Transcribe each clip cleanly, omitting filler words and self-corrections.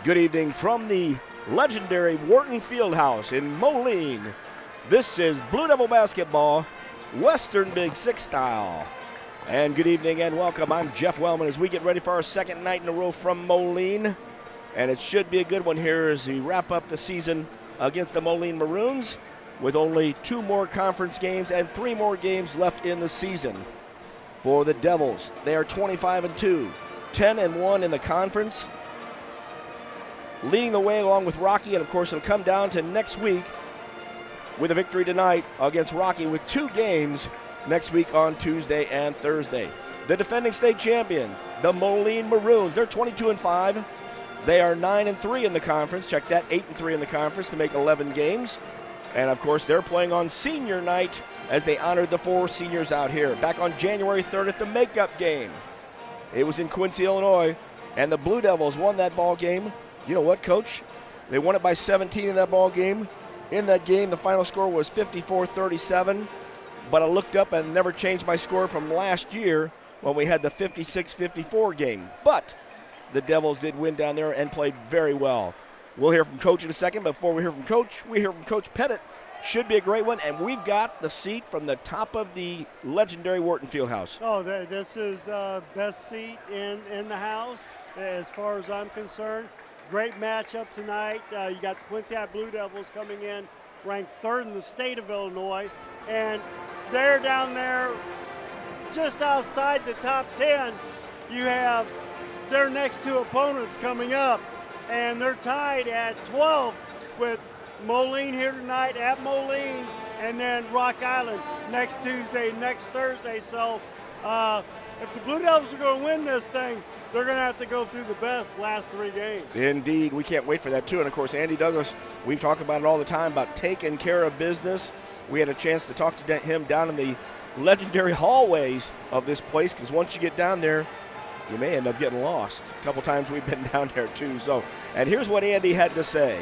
Good evening from the legendary Wharton Fieldhouse in Moline. This is Blue Devil basketball, Western Big Six style. And good evening and welcome. I'm Jeff Wellman as we get ready for our second night in a row from Moline. And it should be a good one here as we wrap up the season against the Moline Maroons with only 2 more conference games and 3 more games left in the season. For the Devils, they are 25-2, 10-1 in the conference. Leading the way along with Rocky, and of course it'll come down to next week with a victory tonight against Rocky with 2 games next week on Tuesday and Thursday. The defending state champion, the Moline Maroons, they're 22-5. They are 9-3 in the conference. Check that, 8-3 in the conference to make 11 games. And of course they're playing on senior night as they honored the 4 seniors out here. Back on January 3rd at the makeup game. It was in Quincy, Illinois, and the Blue Devils won that ball game. You know what, Coach? They won it by 17 in that ball game. In that game, the final score was 54-37, but I looked up and never changed my score from last year when we had the 56-54 game. But the Devils did win down there and played very well. We'll hear from Coach in a second. Before we hear from Coach, we hear from Coach Pettit. Should be a great one, and we've got the seat from the top of the legendary Wharton Fieldhouse. Oh, this is best seat in the house as far as I'm concerned. Great matchup tonight. You got the Quincy Blue Devils coming in, ranked 3rd in the state of Illinois, and they're down there just outside the top 10. You have their next 2 opponents coming up, and they're tied at 12th with Moline here tonight at Moline, and then Rock Island next Tuesday, next Thursday. So if the Blue Devils are going to win this thing, they're going to have to go through the best last 3 games. Indeed. We can't wait for that, too. And, of course, Andy Douglas, we've talked about it all the time, about taking care of business. We had a chance to talk to him down in the legendary hallways of this place, because once you get down there, you may end up getting lost. A couple times we've been down there, too. So, and here's what Andy had to say.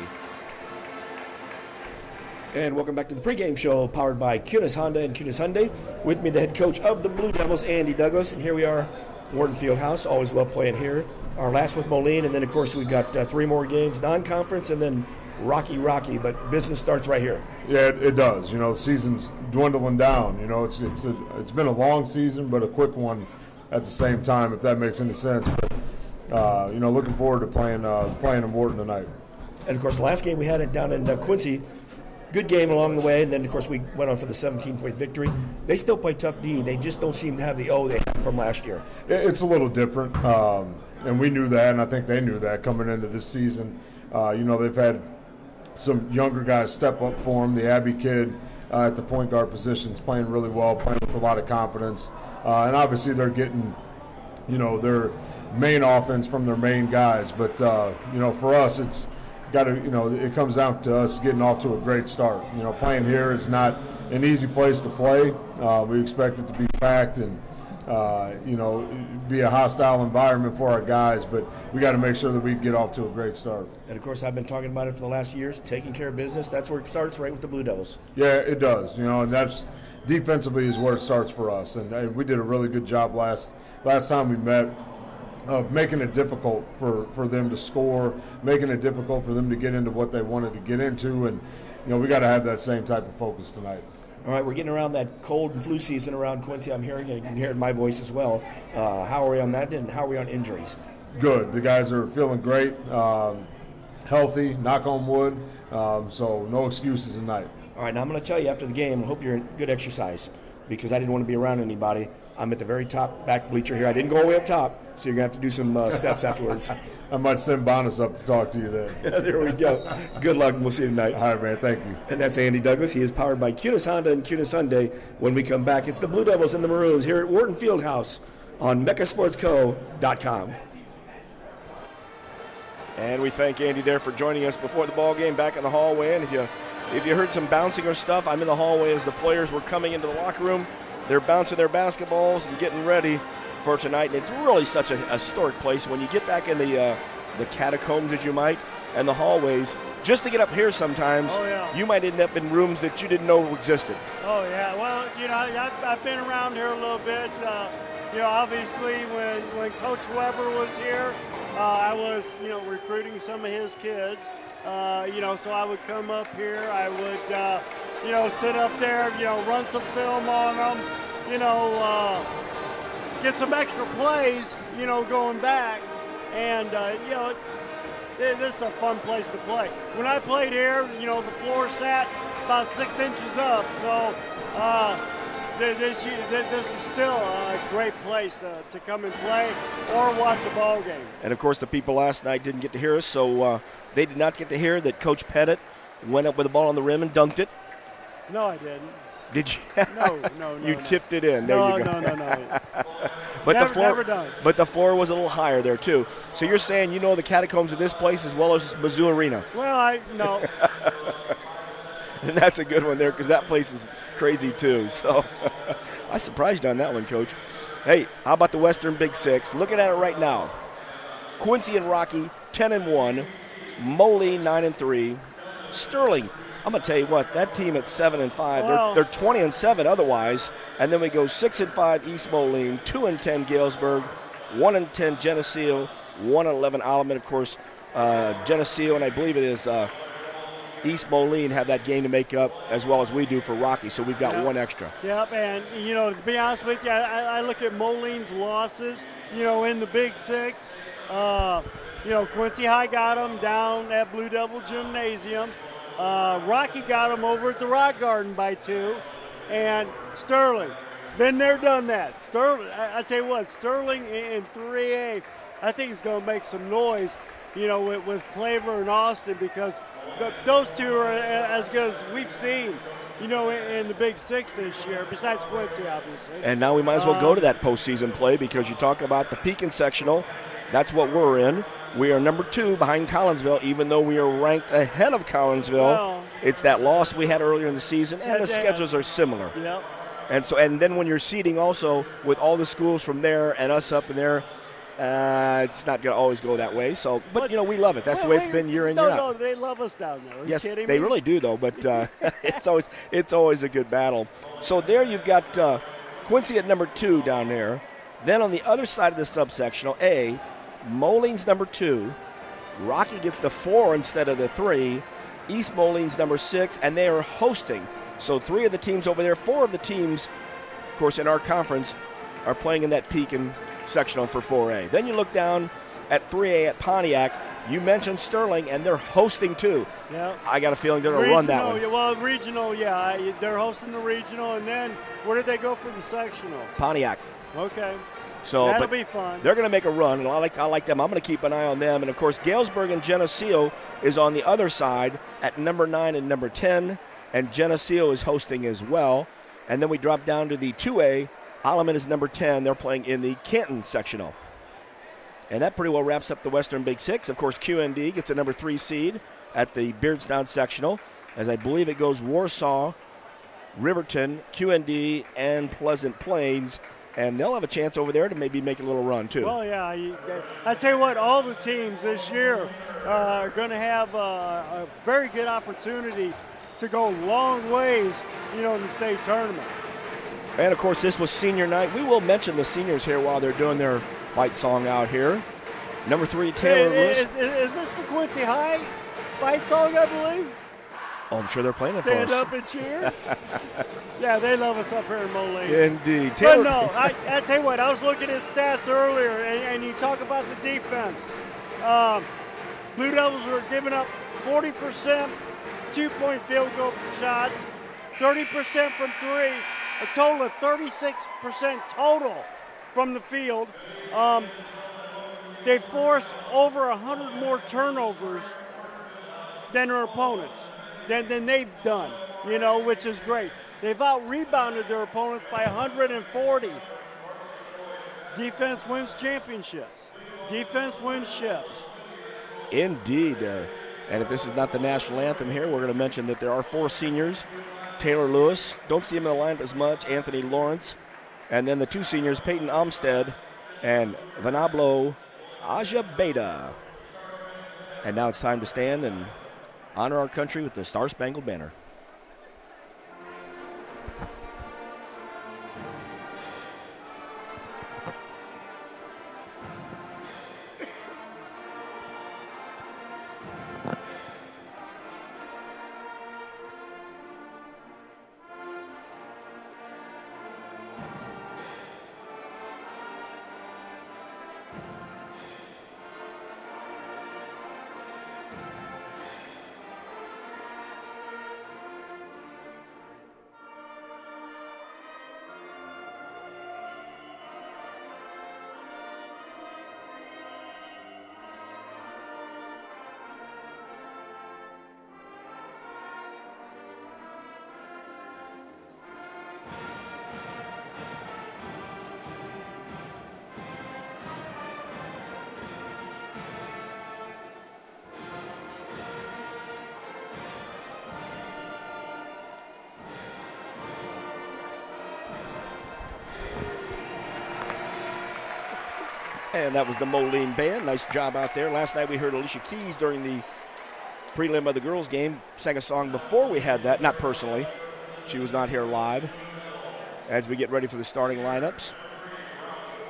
And welcome back to the pregame show powered by QHS Honda and QHS Hyundai. With me, the head coach of the Blue Devils, Andy Douglas. And here we are, Wharton Fieldhouse. Always love playing here. Our last with Moline, and then, of course, we've got 3 more games, non-conference, and then Rocky. But business starts right here. Yeah, it does. You know, the season's dwindling down. You know, it's been a long season, but a quick one at the same time, if that makes any sense. But, you know, looking forward to playing in Wharton tonight. And, of course, the last game we had it down in Quincy, good game along the way, and then, of course, we went on for the 17-point victory. They still play tough D. They just don't seem to have the O they had from last year. It's a little different, and we knew that, and I think they knew that coming into this season. You know, they've had some younger guys step up for them. The Abbey kid at the point guard position is playing really well, playing with a lot of confidence. And obviously they're getting, you know, their main offense from their main guys. But, you know, for us, it's got to, you know, it comes down to us getting off to a great start. You know, playing here is not an easy place to play. We expect it to be packed and, you know, be a hostile environment for our guys, but we got to make sure that we get off to a great start. And, of course, I've been talking about it for the last years, taking care of business. That's where it starts, right, with the Blue Devils. Yeah, it does, you know, and that's defensively is where it starts for us. And we did a really good job last time we met of making it difficult for them to score, making it difficult for them to get into what they wanted to get into, and, you know, we got to have that same type of focus tonight. All right, we're getting around that cold and flu season around Quincy. I'm hearing, and you can hear it in my voice as well. How are we on that, and how are we on injuries? Good. The guys are feeling great, healthy, knock on wood, so no excuses tonight. All right, now I'm going to tell you after the game, I hope you're in good exercise, because I didn't want to be around anybody. I'm at the very top back bleacher here. I didn't go all the way up top, so you're going to have to do some steps afterwards. I might send Bonus up to talk to you then. There we go. Good luck, and we'll see you tonight. All right, man. Thank you. And that's Andy Douglas. He is powered by QHS Honda and QHS Hyundai. When we come back, it's the Blue Devils and the Maroons here at Wharton Fieldhouse on MeccaSportsCo.com. And we thank Andy there for joining us before the ball game back in the hallway. And if you heard some bouncing or stuff, I'm in the hallway as the players were coming into the locker room. They're bouncing their basketballs and getting ready for tonight. And it's really such a historic place. When you get back in the catacombs, as you might, and the hallways, just to get up here sometimes, you might end up in rooms that you didn't know existed. Oh, yeah. Well, you know, I've been around here a little bit. obviously when Coach Weber was here, I was, recruiting some of his kids. So I would come up here, I would, sit up there, run some film on them, get some extra plays, going back. And, this is a fun place to play. When I played here, the floor sat about 6 inches up. So this is still a great place to come and play or watch a ball game. And, of course, the people last night didn't get to hear us, so they did not get to hear that Coach Pettit went up with the ball on the rim and dunked it. No, I didn't. Did you? No. You tipped it in. There No. you go. No. But Never done. But the floor was a little higher there too. So you're saying you know the catacombs of this place as well as Mizzou Arena. Well, no. And that's a good one there because that place is crazy too. So I surprised you on that one, Coach. Hey, how about the Western Big Six? Looking at it right now. Quincy and Rocky 10-1, Moline 9-3, Sterling. I'm gonna tell you what, that team at 7-5, Well, they're 20-7 otherwise, and then we go 6-5 East Moline, 2-10 Galesburg, 1-10 Geneseo, 1-11 Alleman. Of course, Geneseo and I believe it is East Moline have that game to make up as well as we do for Rocky, so we've got one extra. Yep, and to be honest with you, I look at Moline's losses, in the Big Six. Quincy High got them down at Blue Devil Gymnasium. Rocky got them over at the Rock Garden by 2, and Sterling, been there, done that. Sterling, I tell you what, Sterling in 3A, I think is going to make some noise, with Claver and Austin, because those two are as good as we've seen, in the Big Six this year, besides Quincy, obviously. And now we might as well go to that postseason play because you talk about the Pekin sectional. That's what we're in. We are number 2 behind Collinsville, even though we are ranked ahead of Collinsville. Well, it's that loss we had earlier in the season, and the schedules are similar. Yep. And then when you're seeding also with all the schools from there and us up in there, it's not going to always go that way. So, but we love it. That's the way it's been year in, year out. No, they love us down there. Are yes, you kidding they me? really do, though. But it's always a good battle. So there you've got Quincy at number 2 down there. Then on the other side of the subsectional A, Moline's number 2. Rocky gets the 4 instead of the 3. East Moline's number 6, and they are hosting. So 3 of the teams over there, 4 of the teams, of course, in our conference, are playing in that Pekin sectional for 4A. Then you look down at 3A at Pontiac. You mentioned Sterling, and they're hosting too. Yeah. I got a feeling they're going to run that one. Well, regional, yeah. They're hosting the regional, and then where did they go for the sectional? Pontiac. Okay. So, that'll be fun. They're going to make a run, and I like them. I'm going to keep an eye on them. And, of course, Galesburg and Geneseo is on the other side at number 9 and number 10, and Geneseo is hosting as well. And then we drop down to the 2A. Alleman is number 10. They're playing in the Canton sectional. And that pretty well wraps up the Western Big Six. Of course, QND gets a number 3 seed at the Beardstown sectional, as I believe it goes Warsaw, Riverton, QND, and Pleasant Plains. And they'll have a chance over there to maybe make a little run, too. Well, yeah. I tell you what, all the teams this year are going to have a very good opportunity to go long ways, in the state tournament. And, of course, this was senior night. We will mention the seniors here while they're doing their fight song out here. Number 3, Taylor Lewis. Is this the Quincy High fight song, I believe? Oh, I'm sure they're playing it for us. Stand up and cheer. Yeah, they love us up here in Moline. Indeed. But no, I tell you what, I was looking at stats earlier, and you talk about the defense. Blue Devils are giving up 40% 2-point field goal shots, 30% from 3, a total of 36% total from the field. They forced over 100 more turnovers than their opponents. Than they've done, which is great. They've out-rebounded their opponents by 140. Defense wins championships. Defense wins ships. Indeed. And if this is not the national anthem here, we're going to mention that there are 4 seniors. Taylor Lewis, don't see him in the lineup as much, Anthony Lawrence. And then the 2 seniors, Peyton Umstead and Vanablo Ajabeda. And now it's time to stand and honor our country with the Star-Spangled Banner. And that was the Moline Band. Nice job out there. Last night we heard Alicia Keys during the prelim of the girls' game. Sang a song before we had that, not personally. She was not here live. As we get ready for the starting lineups.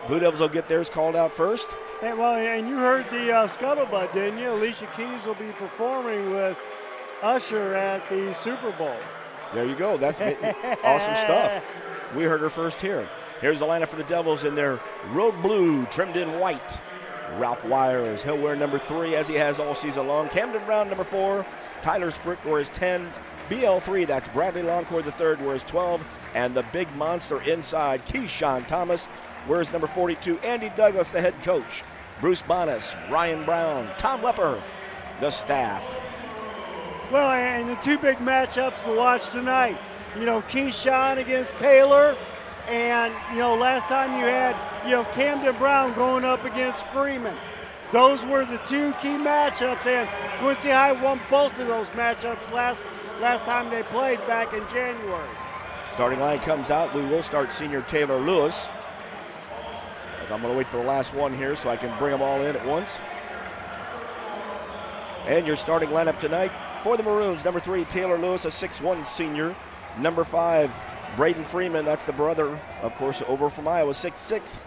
Blue Devils will get theirs called out first. And you heard the scuttlebutt, didn't you? Alicia Keys will be performing with Usher at the Super Bowl. There you go. That's awesome stuff. We heard her first here. Here's the lineup for the Devils in their road blue, trimmed in white. Ralph Wires, he'll wear number 3 as he has all season long. Camden Brown, number 4. Tyler Sprick wears 10. BL3, that's Bradley Longcourt III, wears 12. And the big monster inside, Keyshawn Thomas, wears number 42. Andy Douglas, the head coach. Bruce Bonas, Ryan Brown, Tom Lepper, the staff. Well, and the 2 big matchups to watch tonight. You know, Keyshawn against Taylor. And, you know, last time you had, Camden Brown going up against Freeman. Those were the 2 key matchups, and Quincy High won both of those matchups last time they played back in January. Starting line comes out. We will start senior Taylor Lewis. As I'm going to wait for the last one here so I can bring them all in at once. And your starting lineup tonight for the Maroons, number 3, Taylor Lewis, a 6'1 senior. Number 5, Braden Freeman, that's the brother, of course, over from Iowa, 6'6".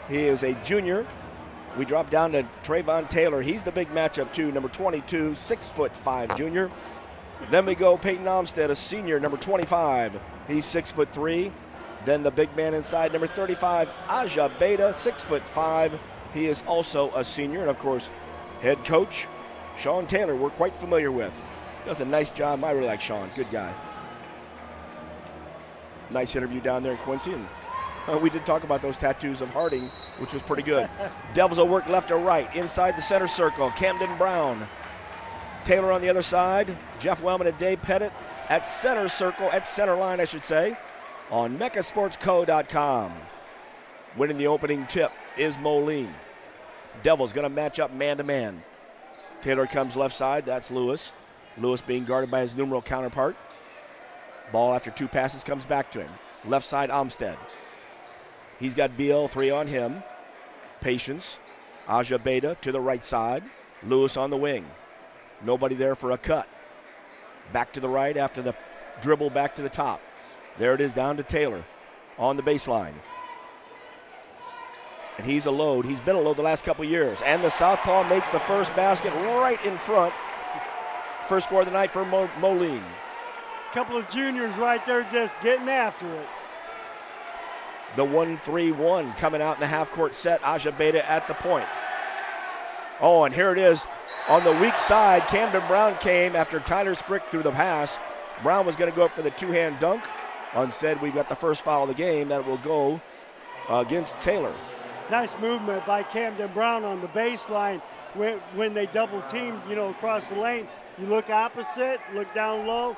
He is a junior. We drop down to Trayvon Taylor. He's the big matchup, too, number 22, 6'5" junior. Then we go Peyton Olmstead, a senior, number 25. He's 6'3". Then the big man inside, number 35, Aja Beta, 6'5". He is also a senior. And, of course, head coach Sean Taylor, we're quite familiar with. Does a nice job. I really like Sean. Good guy. Nice interview down there in Quincy. And we did talk about those tattoos of Harding, which was pretty good. Devils will work left or right. Inside the center circle, Camden Brown. Taylor on the other side. Jeff Wellman and Dave Pettit at center circle, at center line, I should say, on mechasportsco.com. Winning the opening tip is Moline. Devils going to match up man-to-man. Taylor comes left side. That's Lewis. Lewis being guarded by his numeral counterpart. Ball after 2 passes comes back to him. Left side, Olmstead. He's got BL3 on him. Patience. Aja Beta to the right side. Lewis on the wing. Nobody there for a cut. Back to the right after the dribble back to the top. There it is down to Taylor on the baseline. And he's a load. He's been a load the last couple years. And the southpaw makes the first basket right in front. First score of the night for Moline. Couple of juniors right there just getting after it. The 1-3-1 coming out in the half-court set. Aja Beta at the point. Oh, and here it is. On the weak side, Camden Brown came after Tyler Sprick threw the pass. Brown was going to go up for the 2-hand dunk. Instead, we've got the first foul of the game that will go against Taylor. Nice movement by Camden Brown on the baseline when they double team, across the lane. You look opposite, look down low.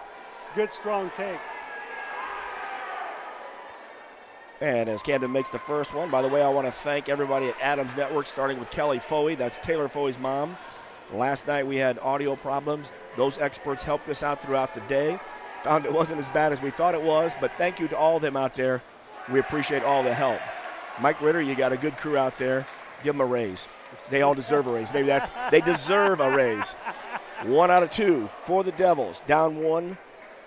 Good, strong take. And as Camden makes the first one, by the way, I want to thank everybody at Adams Network, starting with Kelly Foey. That's Taylor Foey's mom. Last night we had audio problems. Those experts helped us out throughout the day. Found it wasn't as bad as we thought it was, but thank you to all of them out there. We appreciate all the help. Mike Ritter, you got a good crew out there. Give them a raise. They all deserve a raise. Maybe they deserve a raise. 1 out of 2 for the Devils. Down 1.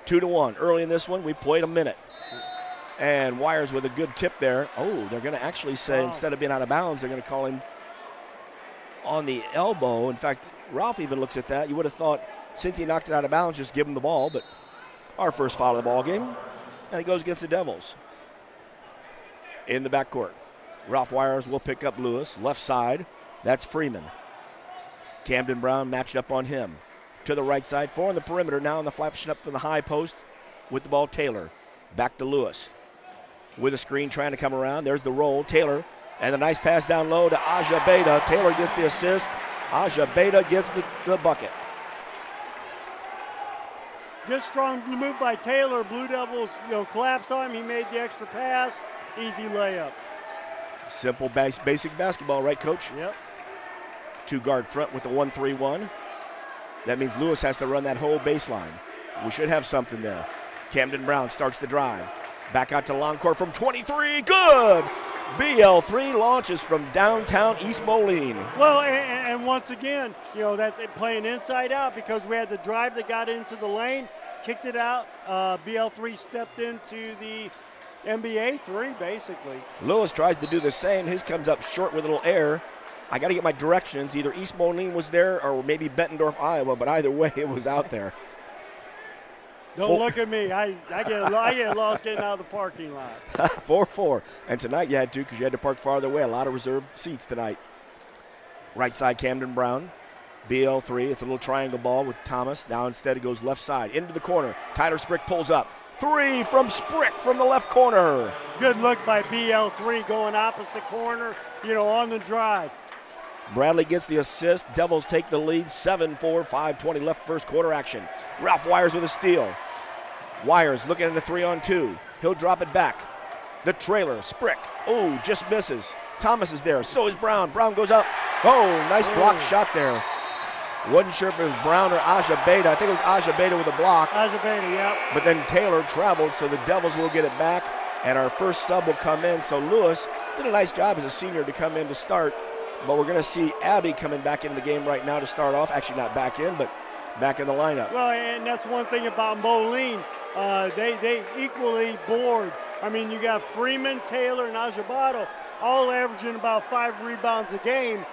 2-1. Early in this one, we played a minute. And Wires with a good tip there. Oh, they're going to actually say instead of being out of bounds, they're going to call him on the elbow. In fact, Ralph even looks at that. You would have thought since he knocked it out of bounds, just give him the ball. But our first foul of the ball game, and it goes against the Devils. In the backcourt, Ralph Wires will pick up Lewis. Left side, that's Freeman. Camden Brown matched up on him. To the right side, 4 on the perimeter. Now on the flashing up to the high post with the ball, Taylor. Back to Lewis. With a screen trying to come around. There's the roll. Taylor. And a nice pass down low to Aja Beta. Taylor gets the assist. Aja Beta gets the bucket. Good strong move by Taylor. Blue Devils, collapse on him. He made the extra pass. Easy layup. Simple basic basketball, right, Coach? Yep. 2 guard front with the 1-3-1. That means Lewis has to run that whole baseline. We should have something there. Camden Brown starts the drive. Back out to Longcourt from 23. Good! BL3 launches from downtown East Moline. Well, and once again, that's it playing inside out because we had the drive that got into the lane, kicked it out. BL3 stepped into the NBA 3, basically. Lewis tries to do the same. His comes up short with a little air. I got to get my directions. Either East Moline was there or maybe Bettendorf, Iowa, but either way, it was out there. Don't look at me. I get lost getting out of the parking lot. 4-4. And tonight you had to because you had to park farther away. A lot of reserved seats tonight. Right side, Camden Brown. BL3. It's a little triangle ball with Thomas. Now instead it goes left side. Into the corner. Tyler Sprick pulls up. 3 from Sprick from the left corner. Good look by BL3 going opposite corner, on the drive. Bradley gets the assist. Devils take the lead. 7-4, 5:20 left first quarter action. Ralph Wires with a steal. Wires looking at a 3-on-2. He'll drop it back. The trailer, Sprick. Oh, just misses. Thomas is there. So is Brown. Brown goes up. Oh, nice block shot there. Wasn't sure if it was Brown or Aja Beta. I think it was Aja Beta with a block. Aja Beta, yep. But then Taylor traveled, so the Devils will get it back. And our first sub will come in. So Lewis did a nice job as a senior to come in to start. But we're going to see Abby coming back into the game right now to start off. Actually, not back in, but back in the lineup. Well, and that's one thing about Moline. They equally board. I mean, you got Freeman, Taylor, and Ajabato all averaging about 5 rebounds a game,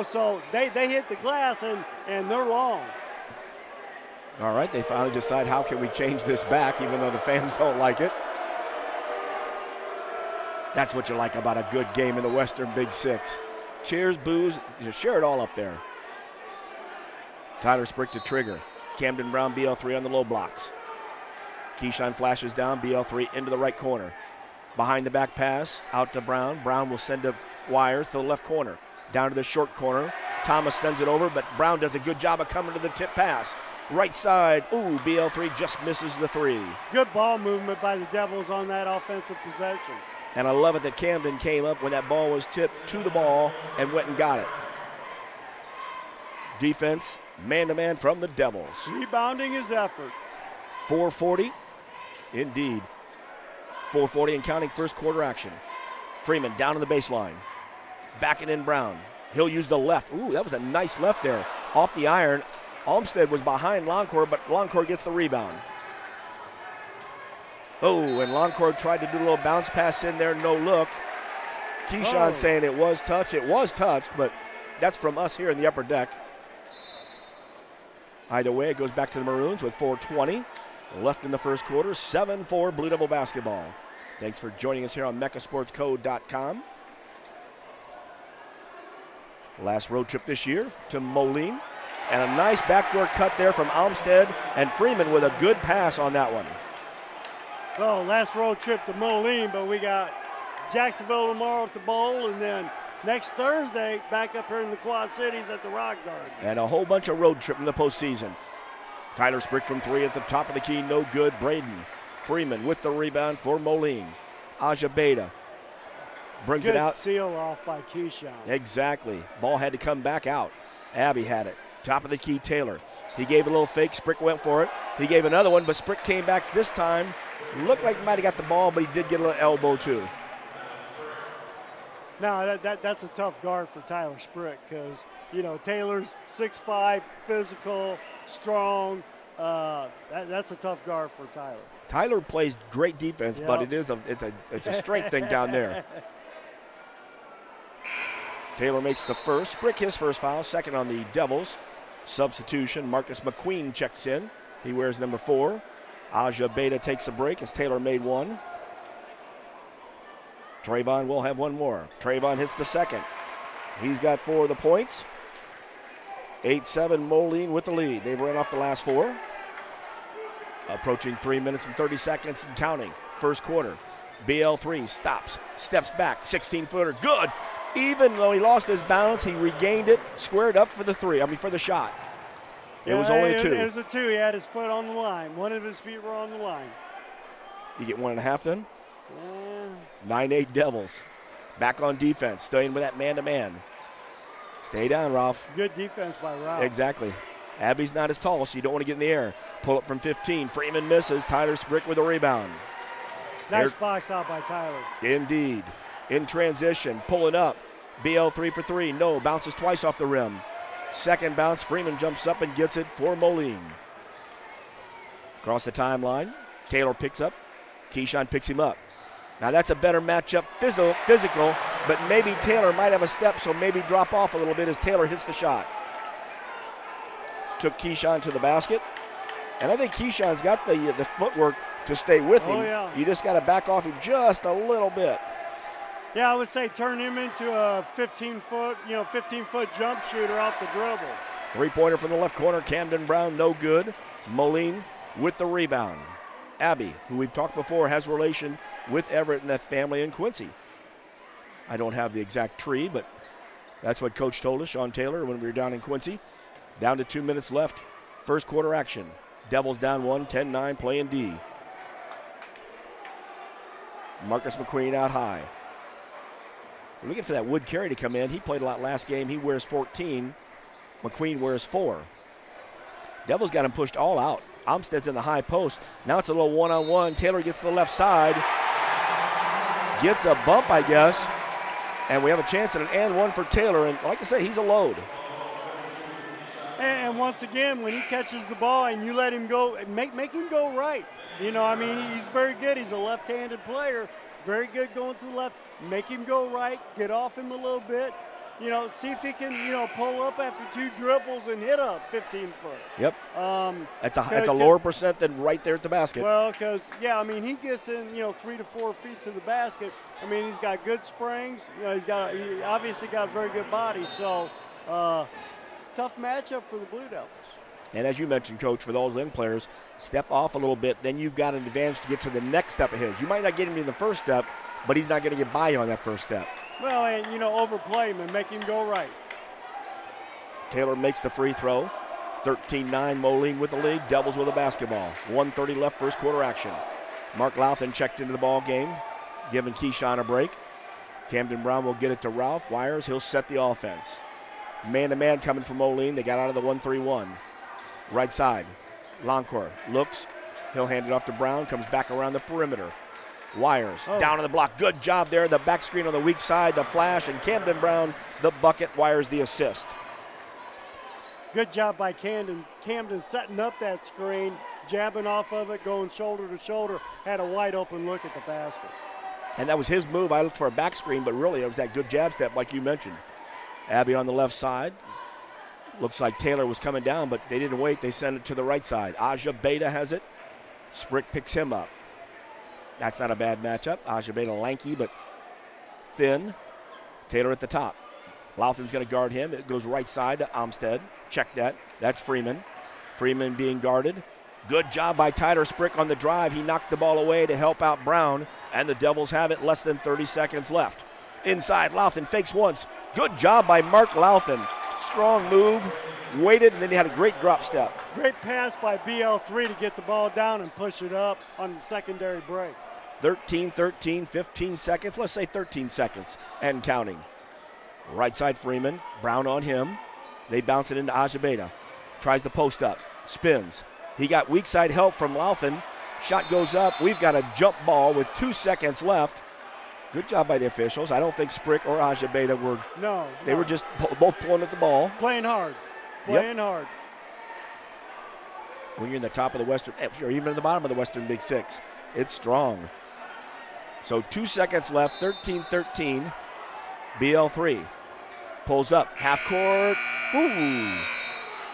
so they hit the glass and they're long. All right, they finally decide how can we change this back, even though the fans don't like it. That's what you like about a good game in the Western Big Six. Cheers, boos, you share it all up there. Tyler Sprick to trigger. Camden Brown, BL3 on the low blocks. Keyshawn flashes down, BL3 into the right corner. Behind the back pass, out to Brown. Brown will send to Wires to the left corner. Down to the short corner. Thomas sends it over, but Brown does a good job of coming to the tip pass. Right side, ooh, BL3 just misses the 3. Good ball movement by the Devils on that offensive possession. And I love it that Camden came up when that ball was tipped to the ball and went and got it. Defense, man-to-man from the Devils. Rebounding is effort. 4:40, indeed. 4:40 and counting first quarter action. Freeman down on the baseline. Backing in Brown. He'll use the left. Ooh, that was a nice left there. Off the iron. Olmsted was behind Loncourt, but Loncourt gets the rebound. Oh, and Loncourt tried to do a little bounce pass in there, no look. Keyshawn saying it was touched. It was touched, but that's from us here in the upper deck. Either way, it goes back to the Maroons with 4:20 left in the first quarter. 7-4 Blue Devil basketball. Thanks for joining us here on mechasportscode.com. Last road trip this year to Moline. And a nice backdoor cut there from Olmsted, and Freeman with a good pass on that one. Well, last road trip to Moline, but we got Jacksonville tomorrow at the Bowl, and then next Thursday back up here in the Quad Cities at the Rock Garden. And a whole bunch of road trip in the postseason. Tyler Sprick from 3 at the top of the key, no good. Braden Freeman with the rebound for Moline. Aja Beta brings it out. Good seal off by Keyshawn. Exactly. Ball had to come back out. Abby had it. Top of the key, Taylor. He gave a little fake. Sprick went for it. He gave another one, but Sprick came back this time. Looked like he might have got the ball, but he did get a little elbow too. Now, that's a tough guard for Tyler Sprick because, Taylor's 6'5", physical, strong. That's a tough guard for Tyler. Tyler plays great defense, but it's a strength thing down there. Taylor makes the first. Sprick his first foul, second on the Devils. Substitution, Marcus McQueen checks in. He wears number 4. Aja Beta takes a break as Taylor made one. Trayvon will have one more. Trayvon hits the second. He's got 4 of the points. 8-7 Moline with the lead. They've run off the last 4. Approaching 3 minutes and 30 seconds and counting. First quarter. BL3 stops, steps back, 16-footer, good. Even though he lost his balance, he regained it, squared up for the shot. It was only a 2. It was a 2. He had his foot on the line. One of his feet were on the line. You get 1.5 then? Yeah. 9-8 Devils. Back on defense, staying with that man-to-man. Stay down, Ralph. Good defense by Ralph. Exactly. Abby's not as tall, so you don't want to get in the air. Pull up from 15. Freeman misses. Tyler Sprick with a rebound. Nice box out by Tyler. Indeed. in transition, pulling up. BL 3 for 3. No, bounces twice off the rim. Second bounce, Freeman jumps up and gets it for Moline. Across the timeline, Taylor picks up. Keyshawn picks him up. Now that's a better matchup physical, but maybe Taylor might have a step, so maybe drop off a little bit as Taylor hits the shot. Took Keyshawn to the basket. And I think Keyshawn's got the footwork to stay with him. Yeah. You just got to back off him just a little bit. Yeah, I would say turn him into a 15-foot jump shooter off the dribble. Three-pointer from the left corner, Camden Brown, no good. Moline with the rebound. Abby, who we've talked before, has relation with Everett and that family in Quincy. I don't have the exact tree, but that's what Coach told us, Sean Taylor, when we were down in Quincy. Down to 2 minutes left. First quarter action. Devils down 1, 10-9, playing D. Marcus McQueen out high. We're looking for that Wood Carey to come in. He played a lot last game. He wears 14. McQueen wears 4. Devils got him pushed all out. Olmstead's in the high post. Now it's a little one-on-one. Taylor gets to the left side. Gets a bump, I guess. And we have a chance at an and one for Taylor. And like I say, he's a load. And once again, when he catches the ball and you let him go, make him go right. You know, I mean, he's very good. He's a left-handed player. Very good going to the left. Make him go right. Get off him a little bit. You know, see if he can, pull up after 2 dribbles and hit a 15-foot. Yep. That's a lower percent than right there at the basket. Well, because, I mean, he gets in, 3 to 4 feet to the basket. I mean, he's got good springs. He obviously got a very good body. So it's a tough matchup for the Blue Devils. And as you mentioned, Coach, for those young players, step off a little bit. Then you've got an advantage to get to the next step of his. You might not get him in the first step, but he's not going to get by you on that first step. Well, and, overplay him and make him go right. Taylor makes the free throw. 13-9, Moline with the lead. Devils with a basketball. 1:30 left, first quarter action. Mark Louthan checked into the ball game, giving Keyshawn a break. Camden Brown will get it to Ralph Wires. He'll set the offense. Man-to-man coming from Moline. They got out of the 1-3-1. Right side. Loncourt looks. He'll hand it off to Brown. Comes back around the perimeter. Wires down on the block. Good job there. The back screen on the weak side. The flash. And Camden Brown, the bucket. Wires the assist. Good job by Camden. Camden setting up that screen, jabbing off of it, going shoulder to shoulder. Had a wide open look at the basket. And that was his move. I looked for a back screen, but really it was that good jab step like you mentioned. Abby on the left side. Looks like Taylor was coming down, but they didn't wait. They sent it to the right side. Aja Beta has it. Sprick picks him up. That's not a bad matchup. Aja Beta lanky, but thin. Taylor at the top. Louthan's going to guard him. It goes right side to Olmstead. Check that. That's Freeman. Freeman being guarded. Good job by Tyler Sprick on the drive. He knocked the ball away to help out Brown, and the Devils have it. Less than 30 seconds left. Inside, Louthan fakes once. Good job by Mark Louthan. Strong move, waited, and then he had a great drop step. Great pass by BL3 to get the ball down and push it up on the secondary break. 13, 15 seconds. Let's say 13 seconds and counting. Right side Freeman, Brown on him. They bounce it into Ajabeda. Tries the post up, spins. He got weak side help from Louthan. Shot goes up. We've got a jump ball with 2 seconds left. Good job by the officials. I don't think Sprick or Ajabeda were. No. They were just both pulling at the ball. Playing hard. Playing hard. When you're in the top of the Western, or even at the bottom of the Western Big Six, it's strong. So 2 seconds left, 13-13. BL3 pulls up, half court. Ooh.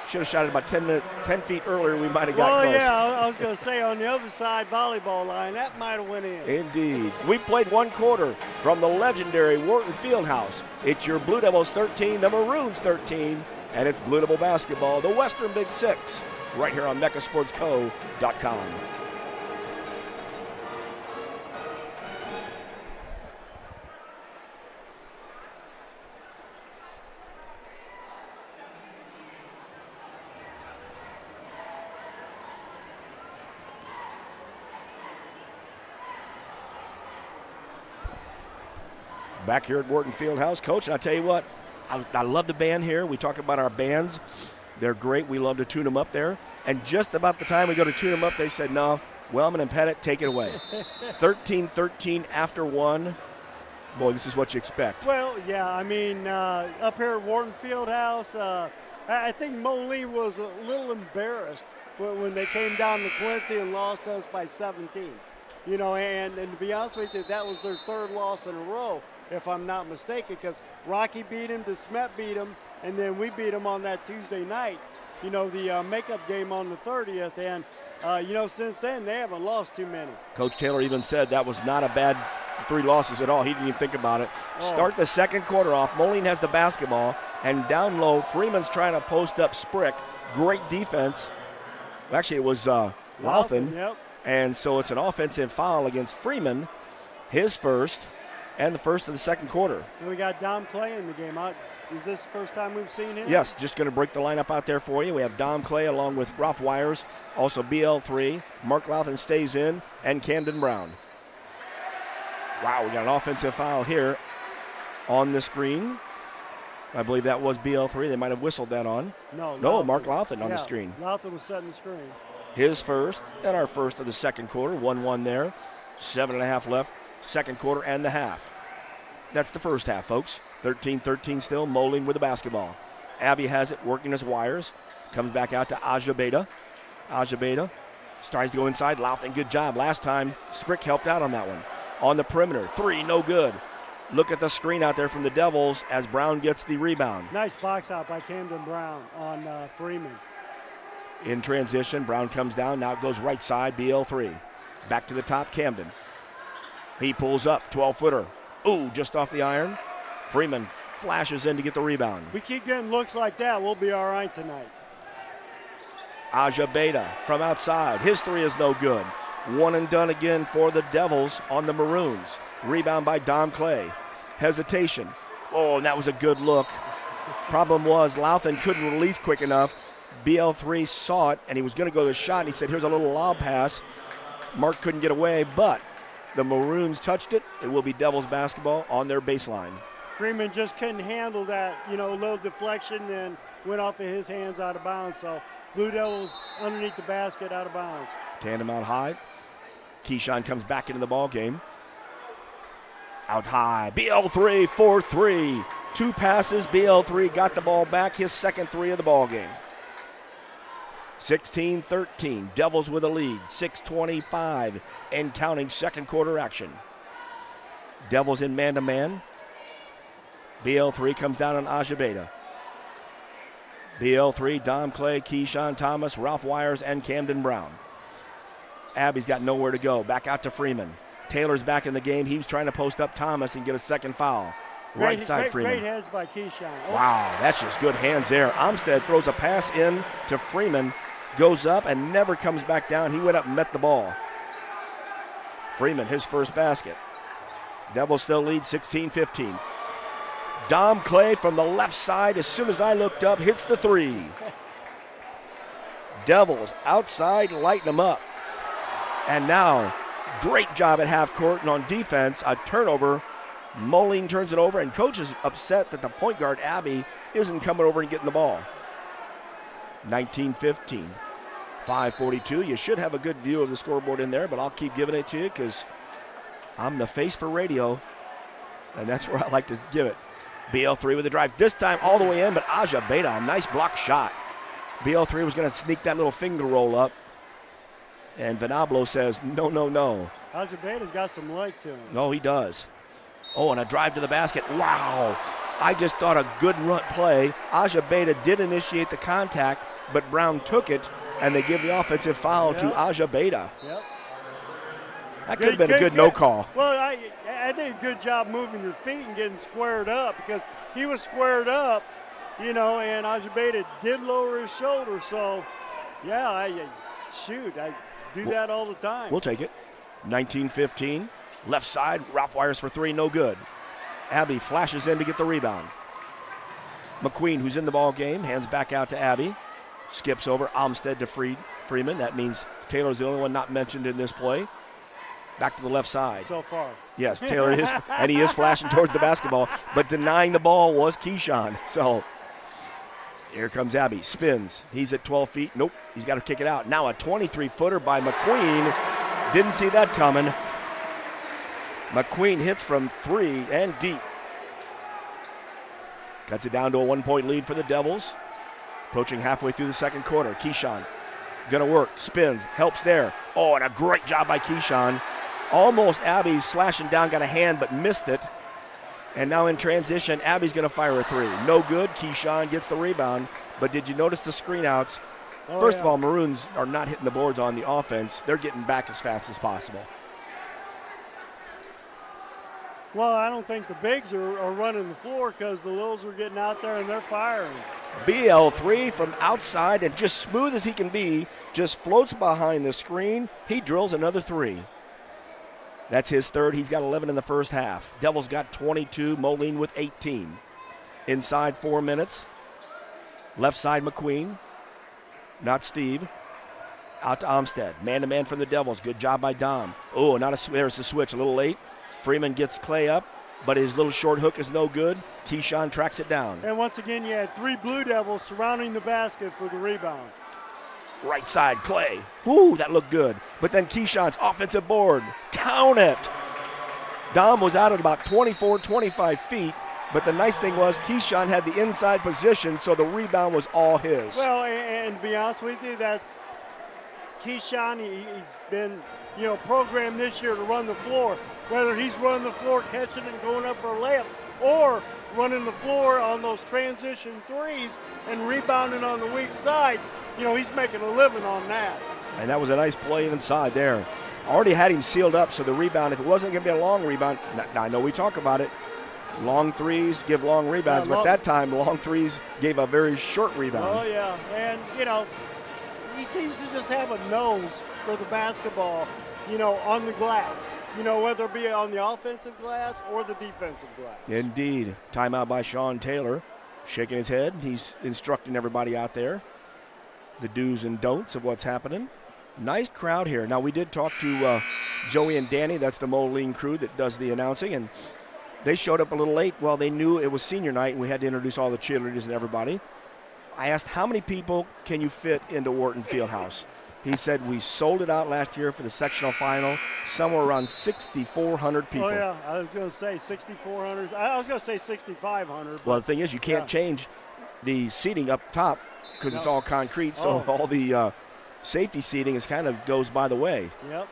Should have shot it about 10 feet earlier. We might have got close. Yeah, I was going to say on the other side volleyball line, that might have went in. Indeed. We played 1 quarter from the legendary Wharton Fieldhouse. It's your Blue Devils 13, the Maroons 13, and it's Blue Devil basketball, the Western Big Six, right here on MeccaSportsCo.com. Back here at Wharton Fieldhouse, Coach, and I tell you what, I love the band here. We talk about our bands. They're great. We love to tune them up there. And just about the time we go to tune them up, they said, no, Wellman and Pettit, take it away. 13-13 after 1. boy, this is what you expect. Well, yeah, I mean, up here at Wharton Fieldhouse, I think Moline was a little embarrassed when they came down to Quincy and lost us by 17. You know, and to be honest with you, that was their third loss in a row, if I'm not mistaken, because Rocky beat him, DeSmet beat him, and then we beat him on that Tuesday night, you know, the makeup game on the 30th. And, you know, since then, they haven't lost too many. Coach Taylor even said that was not a bad 3 losses at all. He didn't even think about it. Oh. Start the second quarter off. Moline has the basketball, and down low, Freeman's trying to post up Sprick. Great defense. Actually, it was Louthan. Yep. And so it's an offensive foul against Freeman, his first, and the first of the second quarter. And we got Dom Clay in the game. Is this the first time we've seen him? Yes, just going to break the lineup out there for you. We have Dom Clay along with Ralph Wires, also BL3. Mark Louthan stays in, and Camden Brown. Wow, we got an offensive foul here on the screen. I believe that was BL3. They might have whistled that on. No, Mark Louthan on the screen. Louthan was setting the screen. His first and our first of the second quarter. 1-1 there. 7.5 left, second quarter and the half. That's the first half, folks. 13-13 still. Moline with the basketball. Abbey has it, working his wires. Comes back out to Aja Beta. Aja Beta tries to go inside. Louthan, good job. Last time, Sprick helped out on that one. On the perimeter, 3, no good. Look at the screen out there from the Devils as Brown gets the rebound. Nice box out by Camden Brown on Freeman. In transition, Brown comes down. Now it goes right side, BL3. Back to the top, Camden. He pulls up, 12-footer. Ooh, just off the iron. Freeman flashes in to get the rebound. We keep getting looks like that, we'll be all right tonight. Aja Beta from outside. His 3 is no good. One and done again for the Devils on the Maroons. Rebound by Dom Clay. Hesitation. Oh, and that was a good look. Problem was Louthan couldn't release quick enough. BL3 saw it, and he was going to go to the shot, and he said, here's a little lob pass. Mark couldn't get away, but the Maroons touched it. It will be Devils basketball on their baseline. Freeman just couldn't handle that, you know, little deflection and went off of his hands out of bounds. So Blue Devils underneath the basket, out of bounds. Tandem out high. Keyshawn comes back into the ball game. Out high. BL3 4-3. 2 passes. BL3 got the ball back. His second 3 of the ball game. 16-13. Devils with a lead. 6:25 and counting second quarter action. Devils in man-to-man. BL3 comes down on Aja Beta. BL3, Dom Clay, Keyshawn Thomas, Ralph Wires, and Camden Brown. Abbey's got nowhere to go. Back out to Freeman. Taylor's back in the game. He was trying to post up Thomas and get a second foul. Right side Freeman. Great heads by Keyshawn. Oh. Wow, that's just good hands there. Armstead throws a pass in to Freeman, goes up and never comes back down. He went up and met the ball. Freeman, his first basket. Devils still lead 16-15. Dom Clay from the left side, as soon as I looked up, hits the 3. Devils outside, lighting them up. And now, great job at half court and on defense, a turnover. Moline turns it over, and coach is upset that the point guard, Abbey, isn't coming over and getting the ball. 19-15, 5:42. You should have a good view of the scoreboard in there, but I'll keep giving it to you because I'm the face for radio, and that's where I like to give it. BL3 with the drive, this time all the way in, but Aja Beta, a nice block shot. BL3 was going to sneak that little finger roll up, and Venablo says, no, no, no. Aja Beta's got some leg to him. No, he does. Oh, and a drive to the basket. Wow. I just thought a good run play. Aja Beta did initiate the contact, but Brown took it, and they give the offensive foul to Aja Beta. Yep. That could have been a good no call. Well, I think a good job moving your feet and getting squared up because he was squared up, you know, and Aja Beta did lower his shoulder. So, yeah, I do that all the time. We'll take it. 19-15. Left side, Ralph Wires for 3, no good. Abbey flashes in to get the rebound. McQueen, who's in the ball game, hands back out to Abbey. Skips over Olmsted to Freeman. That means Taylor's the only one not mentioned in this play. Back to the left side. So far. Yes, Taylor is, and he is flashing towards the basketball, but denying the ball was Keyshawn. So here comes Abbey. Spins. He's at 12 feet. Nope, he's got to kick it out. Now a 23-footer by McQueen. Didn't see that coming. McQueen hits from 3 and deep. Cuts it down to a 1-point lead for the Devils. Approaching halfway through the second quarter. Keyshawn gonna work, spins, helps there. Oh, and a great job by Keyshawn. Almost Abby slashing down, got a hand but missed it. And now in transition, Abby's gonna fire a 3. No good, Keyshawn gets the rebound. But did you notice the screen outs? First of all, Maroons are not hitting the boards on the offense. They're getting back as fast as possible. Well, I don't think the bigs are running the floor because the Littles are getting out there and they're firing. BL3 from outside, and just smooth as he can be, just floats behind the screen. He drills another 3. That's his third. He's got 11 in the first half. Devils got 22, Moline with 18. Inside 4 minutes. Left side McQueen, not Steve. Out to Armstead. Man-to-man from the Devils. Good job by Dom. Oh, there's the switch, a little late. Freeman gets Clay up, but his little short hook is no good. Keyshawn tracks it down. And once again, you had 3 Blue Devils surrounding the basket for the rebound. Right side, Clay. Ooh, that looked good. But then Keyshawn's offensive board. Count it. Dom was out at about 24, 25 feet. But the nice thing was Keyshawn had the inside position, so the rebound was all his. Well, and to be honest with you, that's Keyshawn. He's been, programmed this year to run the floor. Whether he's running the floor, catching and going up for a layup, or running the floor on those transition 3s and rebounding on the weak side, he's making a living on that. And that was a nice play inside there. Already had him sealed up, so the rebound, if it wasn't going to be a long rebound, now I know we talk about it, long 3s give long rebounds, but that time long 3s gave a very short rebound. Oh, yeah. And, he seems to just have a nose for the basketball, on the glass. Whether it be on the offensive glass or the defensive glass. Indeed. Timeout by Sean Taylor. Shaking his head. He's instructing everybody out there the do's and don'ts of what's happening. Nice crowd here. Now, we did talk to Joey and Danny. That's the Moline crew that does the announcing, and they showed up a little late. Well, they knew it was senior night, and we had to introduce all the cheerleaders and everybody. I asked, how many people can you fit into Wharton Fieldhouse? He said, we sold it out last year for the sectional final, somewhere around 6,400 people. Oh, yeah, I was going to say 6,400. I was going to say 6,500. Well, the thing is, you can't change the seating up top because it's all concrete, so all the safety seating is kind of goes by the way. Yep.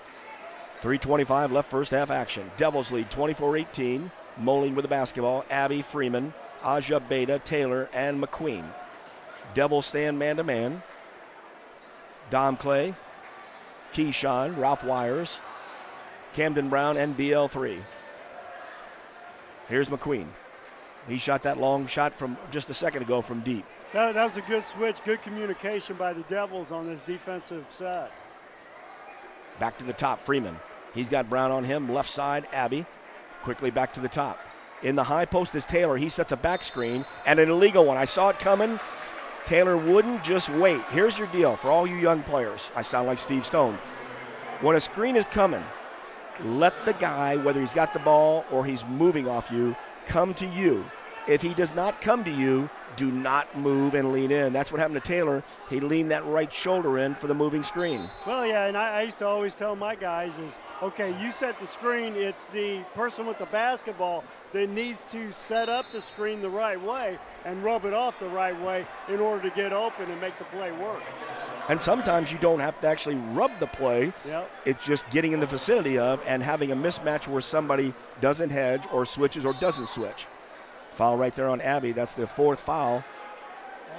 3:25 left first half action. Devils lead 24-18. Moline with the basketball. Abby, Freeman, Aja Beta, Taylor, and McQueen. Devils stand man-to-man. Dom Clay, Keyshawn, Ralph Wires, Camden Brown, and BL3. Here's McQueen. He shot that long shot from just a second ago from deep. That was a good switch, good communication by the Devils on this defensive set. Back to the top, Freeman. He's got Brown on him, left side, Abby. Quickly back to the top. In the high post is Taylor. He sets a back screen, and an illegal one. I saw it coming. Taylor wouldn't just wait. Here's your deal for all you young players. I sound like Steve Stone. When a screen is coming, let the guy, whether he's got the ball or he's moving off you, come to you. If he does not come to you, do not move and lean in. That's what happened to Taylor. He leaned that right shoulder in for the moving screen. Well, yeah, and I used to always tell my guys is, okay, you set the screen. It's the person with the basketball that needs to set up the screen the right way and rub it off the right way in order to get open and make the play work. And sometimes you don't have to actually rub the play. Yep. It's just getting in the vicinity of and having a mismatch where somebody doesn't hedge or switches or doesn't switch. Foul right there on Abby. That's the fourth foul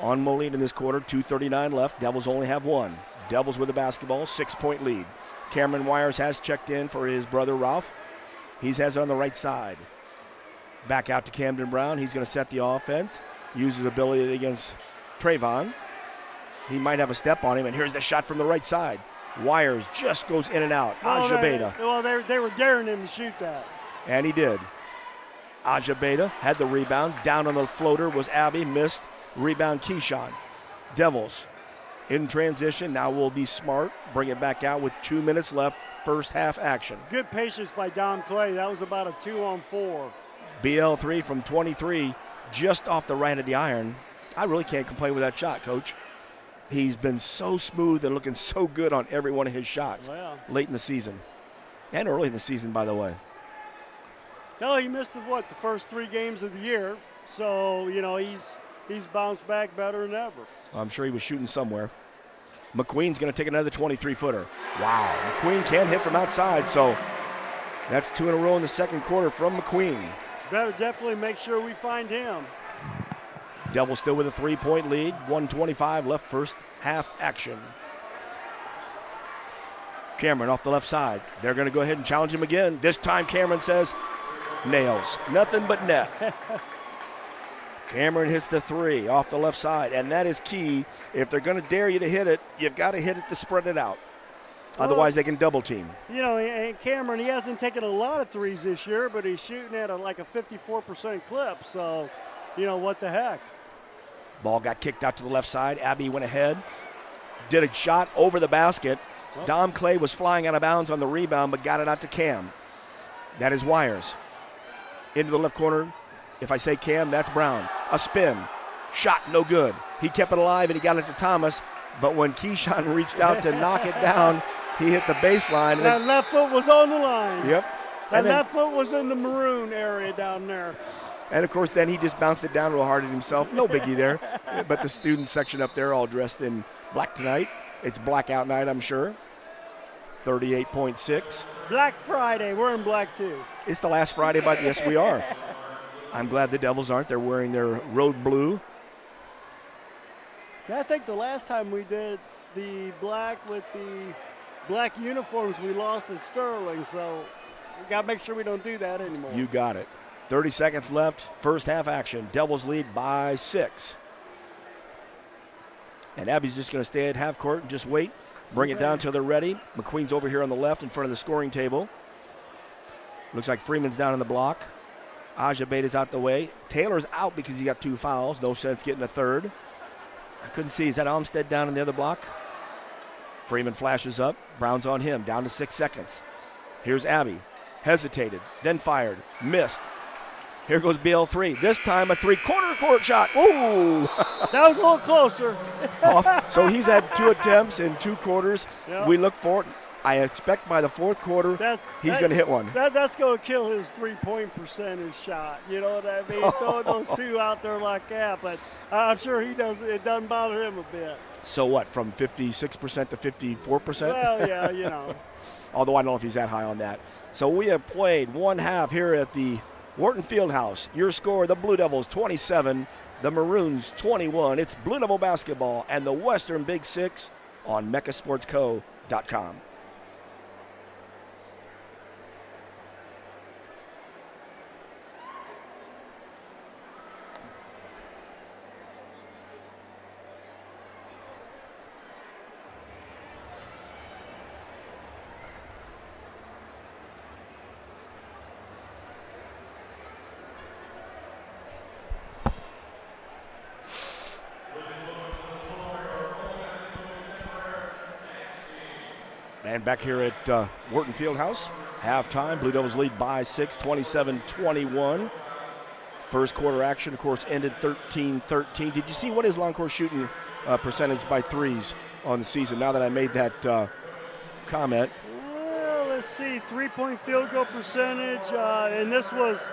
on Moline in this quarter. 2:39 left. Devils only have one. Devils with the basketball, 6-point lead. Cameron Wires has checked in for his brother Ralph. He has it on the right side. Back out to Camden Brown. He's going to set the offense. Use his ability against Trayvon. He might have a step on him, and here's the shot from the right side. Wires just goes in and out. Aja Beta. Well, they were daring him to shoot that. And he did. Aja Beta had the rebound. Down on the floater was Abby. Missed. Rebound Keyshawn. Devils in transition. Now we'll be smart. Bring it back out with 2 minutes left. First half action. Good patience by Dom Clay. That was about a 2-on-4. BL3 from 23. Just off the right of the iron. I really can't complain with that shot, Coach. He's been so smooth and looking so good on every one of his shots late in the season. And early in the season, by the way. Oh, he missed the first 3 games of the year. So, you know, he's bounced back better than ever. I'm sure he was shooting somewhere. McQueen's going to take another 23-footer. Wow. McQueen can't hit from outside, so that's 2 in a row in the second quarter from McQueen. Better definitely make sure we find him. Devils still with a 3-point lead. 1:25 left first half action. Cameron off the left side. They're going to go ahead and challenge him again. This time Cameron says, nails. Nothing but net. Cameron hits the 3 off the left side, and that is key. If they're going to dare you to hit it, you've got to hit it to spread it out. Otherwise, they can double team. You know, and Cameron, he hasn't taken a lot of threes this year, but he's shooting at like a 54% clip. So, you know, what the heck. Ball got kicked out to the left side. Abbey went ahead, did a shot over the basket. Dom Clay was flying out of bounds on the rebound, but got it out to Cam. That is Wires. Into the left corner. If I say Cam, that's Brown. A spin. Shot, no good. He kept it alive, and he got it to Thomas. But when Keyshawn reached out to knock it down, he hit the baseline. And that left foot was on the line. Yep. That left foot was in the maroon area down there. And, of course, then he just bounced it down real hard at himself. No biggie there. But the student section up there all dressed in black tonight. It's blackout night, I'm sure. 38.6. Black Friday. We're in black, too. It's the last Friday, but yes, we are. I'm glad the Devils aren't. They're wearing their road blue. Yeah, I think the last time we did the black with the black uniforms, we lost at Sterling. So we got to make sure we don't do that anymore. You got it. 30 seconds left. First half action. Devils lead by 6. And Abbey's just going to stay at half court and just wait. Bring it down till they're ready. McQueen's over here on the left in front of the scoring table. Looks like Freeman's down in the block. Ajabeda's out the way. Taylor's out because he got 2 fouls. No sense getting a third. I couldn't see. Is that Olmstead down in the other block? Freeman flashes up. Brown's on him. Down to 6 seconds. Here's Abbey. Hesitated. Then fired. Missed. Here goes BL3. This time a 3/4 court shot. Ooh! That was a little closer. So he's had 2 attempts in 2 quarters. Yep. We look for it. I expect by the 4th quarter, he's going to hit one. That's going to kill his 3-point percentage shot. You know what I mean? Throwing those 2 out there like that. But I'm sure he does. It doesn't bother him a bit. So what, from 56% to 54%? Well, yeah, you know. Although I don't know if he's that high on that. So we have played 1 half here at the Wharton Fieldhouse. Your score, the Blue Devils 27, the Maroons 21. It's Blue Devil basketball and the Western Big Six on MeccaSportsCo.com. And back here at Wharton Fieldhouse, halftime. Blue Devils lead by 6, 27-21. First quarter action, of course, ended 13-13. Did you see what is Loncourt shooting percentage by threes on the season now that I made that comment? Well, let's see, 3-point field goal percentage. And this was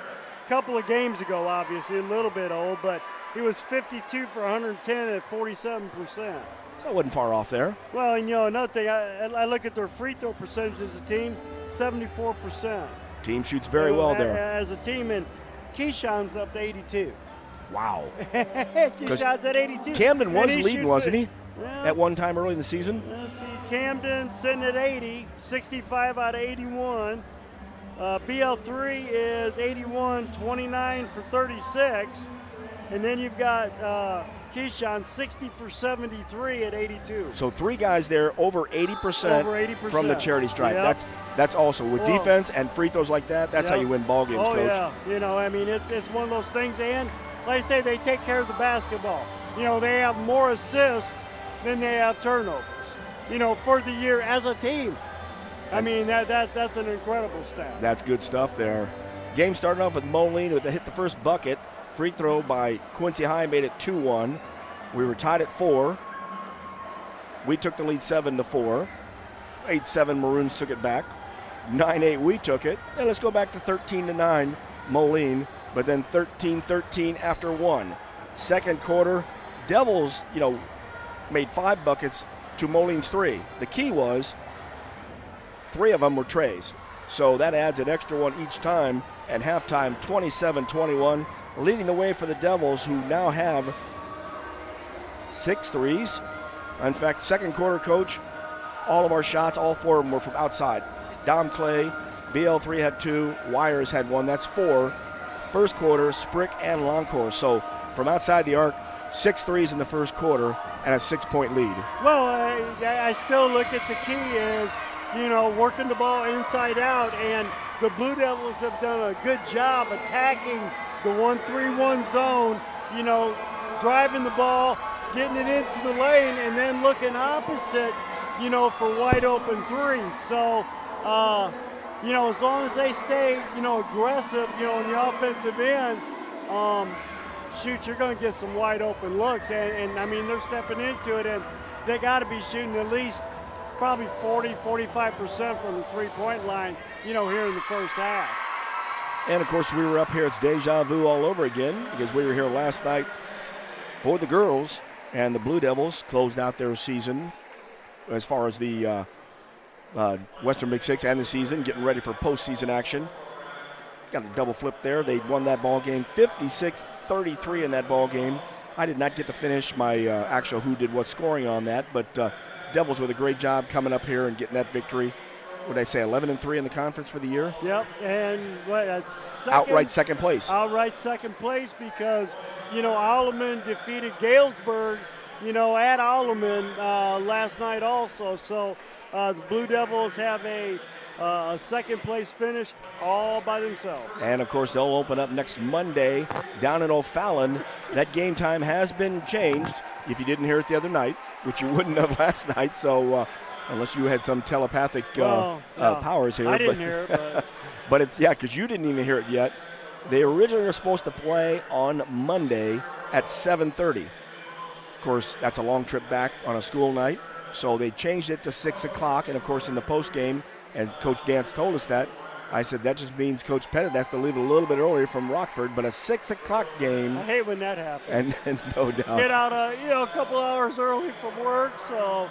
a couple of games ago, obviously, a little bit old, but he was 52 for 110 at 47%. So I wasn't far off there. Well, and, you know, another thing, I look at their free throw percentage as a team, 74%. Team shoots very well there. As a team, and Keyshawn's up to 82. Wow. Keyshawn's at 82. Camden was leading, wasn't he? Well, at one time early in the season? Let's see, Camden sitting at 80, 65 out of 81. BL3 is 81, 29 for 36. And then you've got Keyshawn 60 for 73 at 82. So 3 guys there over 80%, from the charity stripe. Yep. That's also with defense and free throws like that. That's how you win ball games, Coach. Yeah, you know, I mean, it's one of those things. And like I say, they take care of the basketball. You know, they have more assists than they have turnovers. You know, for the year as a team. I mean, that's an incredible stat. That's good stuff there. Game started off with Moline with hit the first bucket. Free throw by Quincy High made it 2-1. We were tied at 4. We took the lead 7-4. 8-7 Maroons took it back. 9-8 we took it. And let's go back to 13-9 Moline, but then 13-13 after one. Second quarter, Devils, made 5 buckets to Moline's 3. The key was 3 of them were trays. So that adds an extra one each time. At halftime, 27-21, leading the way for the Devils, who now have 6 threes. In fact, second quarter, Coach, all of our shots, all 4 of them were from outside. Dom Clay, BL3 had 2, Wires had 1. That's 4. First quarter, Sprick and Loncourt. So from outside the arc, 6 threes in the first quarter and a 6-point lead. Well, I still look at the key is, working the ball inside out, and the Blue Devils have done a good job attacking the 1-3-1 zone, driving the ball, getting it into the lane, and then looking opposite, for wide open threes. So, as long as they stay, aggressive, in the offensive end, you're going to get some wide open looks. And I mean, they're stepping into it, and they got to be shooting at least probably 40-45% from the three-point line, here in the first half. And, of course, we were up here. It's deja vu all over again because we were here last night for the girls, and the Blue Devils closed out their season as far as the Western Big Six and the season, getting ready for postseason action. Got a double flip there. They won that ball game 56-33 in that ball game. I did not get to finish my actual who did what scoring on that, but Devils with a great job coming up here and getting that victory. What did I say, 11-3 in the conference for the year? Yep, and that's outright second place. Outright second place because, Alleman defeated Galesburg, at Alleman last night also. So the Blue Devils have a second place finish all by themselves. And, of course, they'll open up next Monday down in O'Fallon. That game time has been changed, if you didn't hear it the other night, which you wouldn't have last night. So unless you had some telepathic powers here. I didn't hear it. But, but it's, because you didn't even hear it yet. They originally were supposed to play on Monday at 7:30. Of course, that's a long trip back on a school night. So they changed it to 6 o'clock. And, of course, in the post game, and Coach Dance told us that, I said that just means Coach Pettit has to leave a little bit earlier from Rockford, but a 6 o'clock game. I hate when that happens. And no doubt. Get out a couple hours early from work. So,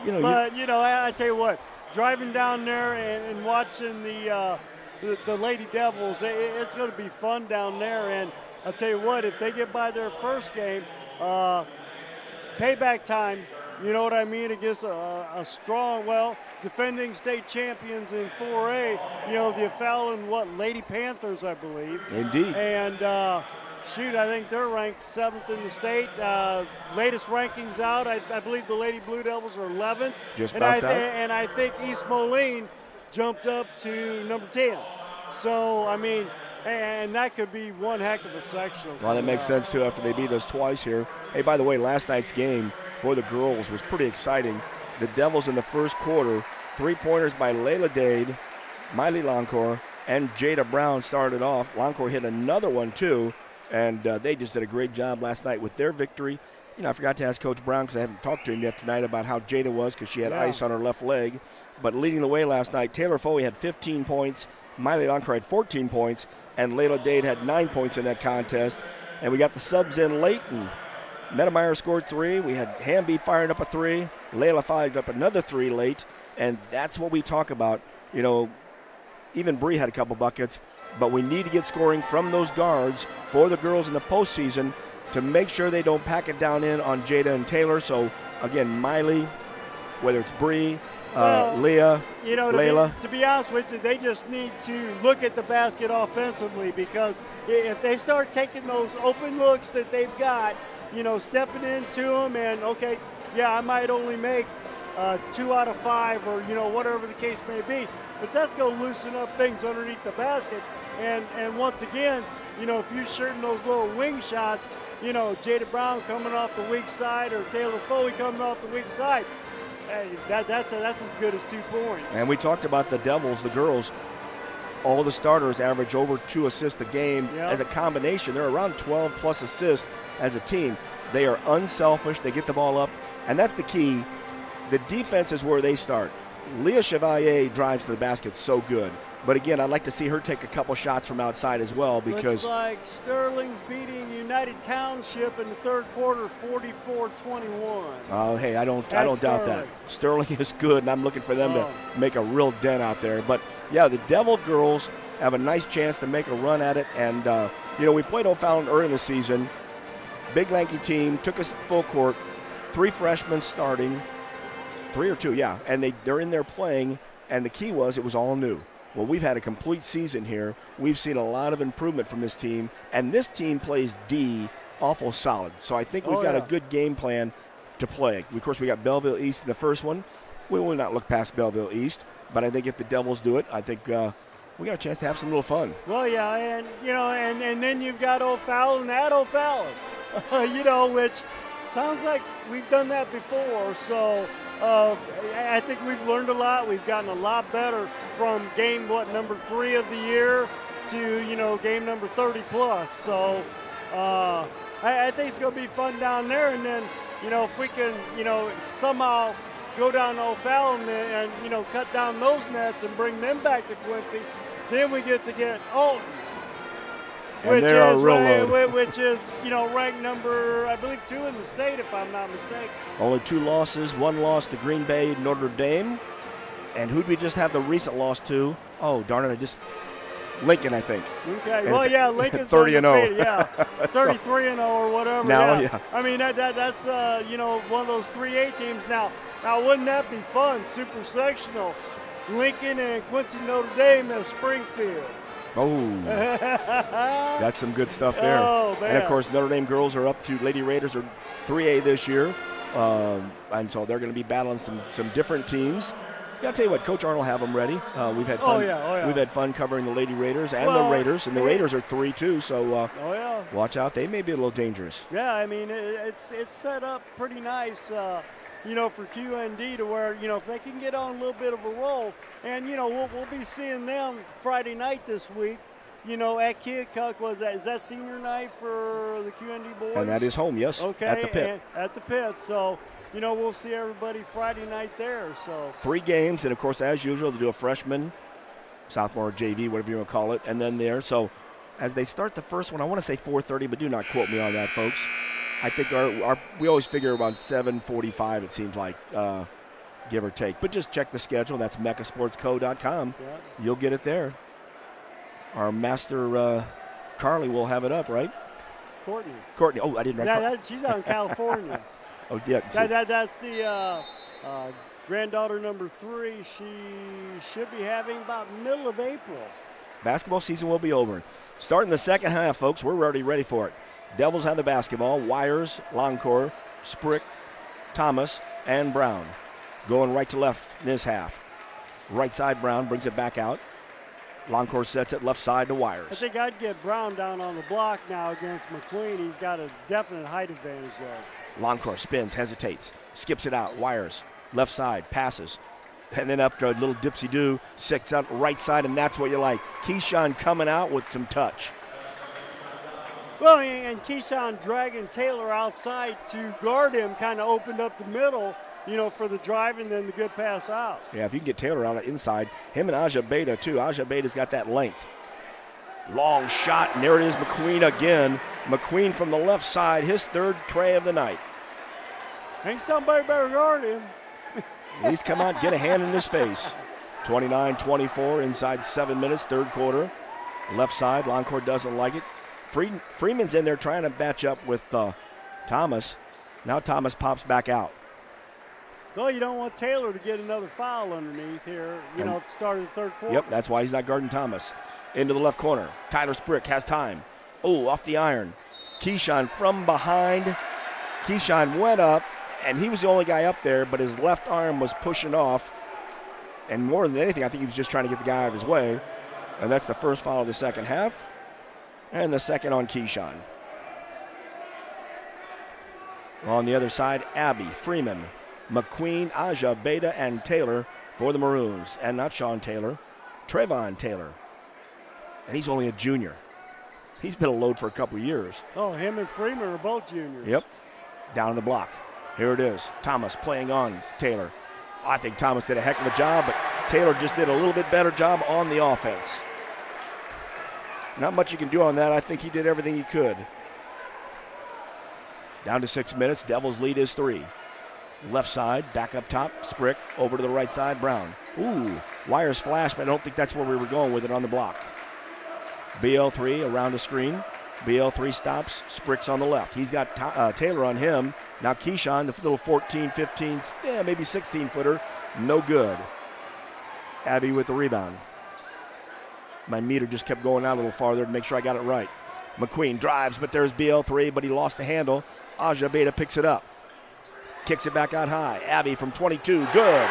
I tell you what, driving down there and watching the Lady Devils, it's going to be fun down there. And I'll tell you what, if they get by their first game, payback time, you know what I mean, against a strong, defending state champions in 4A, the O'Fallon, Lady Panthers, I believe. Indeed. And, I think they're ranked 7th in the state. Latest rankings out, I believe the Lady Blue Devils are 11th. Just bounced out. And I think East Moline jumped up to number 10. So, I mean, and that could be one heck of a section. Well, that makes sense, too, after they beat us twice here. Hey, by the way, last night's game for the girls was pretty exciting. The Devils in the first quarter, 3-pointers by Layla Dade, Miley Loncourt, and Jada Brown started off. Loncourt hit another one, too, and they just did a great job last night with their victory. I forgot to ask Coach Brown because I haven't talked to him yet tonight about how Jada was because she had ice on her left leg. But leading the way last night, Taylor Foley had 15 points, Miley Loncourt had 14 points, and Layla Dade had 9 points in that contest. And we got the subs in late, and Medemeyer scored 3. We had Hamby firing up a 3. Layla fired up another 3 late, and that's what we talk about. Even Bree had a couple buckets, but we need to get scoring from those guards for the girls in the postseason to make sure they don't pack it down in on Jada and Taylor. So, again, Miley, whether it's Bree, Leah, Layla. To be honest with you, they just need to look at the basket offensively, because if they start taking those open looks that they've got, stepping into them, and I might only make 2 out of 5 or, whatever the case may be, but that's going to loosen up things underneath the basket. And once again, if you're shooting those little wing shots, Jada Brown coming off the weak side or Taylor Foley coming off the weak side, hey, that's as good as 2 points. And we talked about the Devils, the girls. All the starters average over 2 assists a game as a combination. They're around 12-plus assists as a team. They are unselfish. They get the ball up, and that's the key. The defense is where they start. Leah Chevalier drives to the basket so good. But again, I'd like to see her take a couple shots from outside as well because looks like Sterling's beating United Township in the third quarter, 44-21. Oh, hey, I don't doubt that. Sterling is good, and I'm looking for them to make a real dent out there. But yeah, the Devil girls have a nice chance to make a run at it. And we played O'Fallon early in the season. Big lanky team took us full court. 3 freshmen starting, 3 or 2, yeah, and they're in there playing. And the key was it was all new. Well, we've had a complete season here. We've seen a lot of improvement from this team, and this team plays D awful solid. So I think we've got a good game plan to play. Of course, we got Belleville East in the first one. We will not look past Belleville East, but I think if the Devils do it, I think we got a chance to have some little fun. Well, yeah, and and then you've got O'Fallon at O'Fallon, which sounds like we've done that before. So I think we've learned a lot. We've gotten a lot better from game, number 3 of the year to, game number 30 plus. So I think it's going to be fun down there. And then, if we can, somehow go down to O'Fallon and cut down those nets and bring them back to Quincy, then we get Alton. And they're a real load. Which is, ranked number, I believe, 2 in the state, if I'm not mistaken. Only 2 losses, 1 loss to Green Bay, Notre Dame. And who'd we just have the recent loss to? Oh, darn it, Lincoln, I think. Okay, and well, yeah, Lincoln's 30-0. Yeah, 33-0 or whatever. Now, yeah. I mean, that's one of those 3A teams. Now, wouldn't that be fun? Super sectional, Lincoln and Quincy Notre Dame at Springfield. Oh, that's some good stuff there. Oh, man. And, of course, Notre Dame girls are up to Lady Raiders are 3A this year. And so they're going to be battling some different teams. Yeah, I'll tell you what, Coach Arnold have them ready. We've had fun. Oh, yeah. We've had fun covering the Lady Raiders and the Raiders, and the Raiders are 3-2. So watch out. They may be a little dangerous. Yeah, I mean, it's set up pretty nice, for QND to where, if they can get on a little bit of a roll, and, we'll be seeing them Friday night this week, at Keokuk. Is that senior night for the QND boys? And that is home, yes, okay, at the Pit. At the Pit, so, we'll see everybody Friday night there. So 3 games, and, of course, as usual, they do a freshman, sophomore, JV, whatever you want to call it, and then there. So as they start the first one, I want to say 4:30, but do not quote me on that, folks. I think we always figure around 7:45, it seems like, give or take. But just check the schedule. That's meccasportsco.com. Yeah. You'll get it there. Our master Carly will have it up, right? Courtney. Oh, I didn't write. She's out in California. Oh, yeah. That's the granddaughter number 3. She should be having about middle of April. Basketball season will be over. Starting the second half, folks. We're already ready for it. Devils have the basketball. Wires, Longcore, Sprick, Thomas, and Brown. Going right to left in this half. Right side, Brown brings it back out. Longcore sets it left side to Wires. I think I'd get Brown down on the block now against McQueen. He's got a definite height advantage there. Longcore spins, hesitates, skips it out. Wires, left side, passes. And then after a little dipsy-do, six out right side, and that's what you like. Keyshawn coming out with some touch. Well, and Keyshawn dragging Taylor outside to guard him kind of opened up the middle, for the drive and then the good pass out. Yeah, if you can get Taylor on the inside, him and Aja Beta, too. Aja Beta's got that length. Long shot, and there it is, McQueen again. McQueen from the left side, his 3rd tray of the night. Ain't somebody better guard him. At least come out, get a hand in his face. 29-24 inside 7 minutes, 3rd quarter. Left side, Longcore doesn't like it. Freeman's in there trying to match up with Thomas. Now Thomas pops back out. Well, you don't want Taylor to get another foul underneath here, at the start of the 3rd quarter. Yep, that's why he's not guarding Thomas. Into the left corner. Tyler Sprick has time. Oh, off the iron. Keyshawn from behind. Keyshawn went up, and he was the only guy up there, but his left arm was pushing off. And more than anything, I think he was just trying to get the guy out of his way. And that's the first foul of the second half. And the second on Keyshawn. On the other side, Abby, Freeman, McQueen, Aja, Beta, and Taylor for the Maroons. And not Sean Taylor, Trayvon Taylor. And he's only a junior. He's been a load for a couple of years. Oh, him and Freeman are both juniors. Yep. Down the block. Here it is. Thomas playing on Taylor. I think Thomas did a heck of a job, but Taylor just did a little bit better job on the offense. Not much you can do on that. I think he did everything he could. Down to 6 minutes. Devils lead is 3. Left side, back up top, Sprick. Over to the right side, Brown. Ooh, wires flash, but I don't think that's where we were going with it on the block. BL3 around the screen. BL3 stops. Sprick's on the left. He's got Taylor on him. Now Keyshawn, the little 14, 15, maybe 16-footer. No good. Abby with the rebound. My meter just kept going out a little farther to make sure I got it right. McQueen drives, but there's BL3, but he lost the handle. Aja Beta picks it up. Kicks it back out high. Abby from 22, good.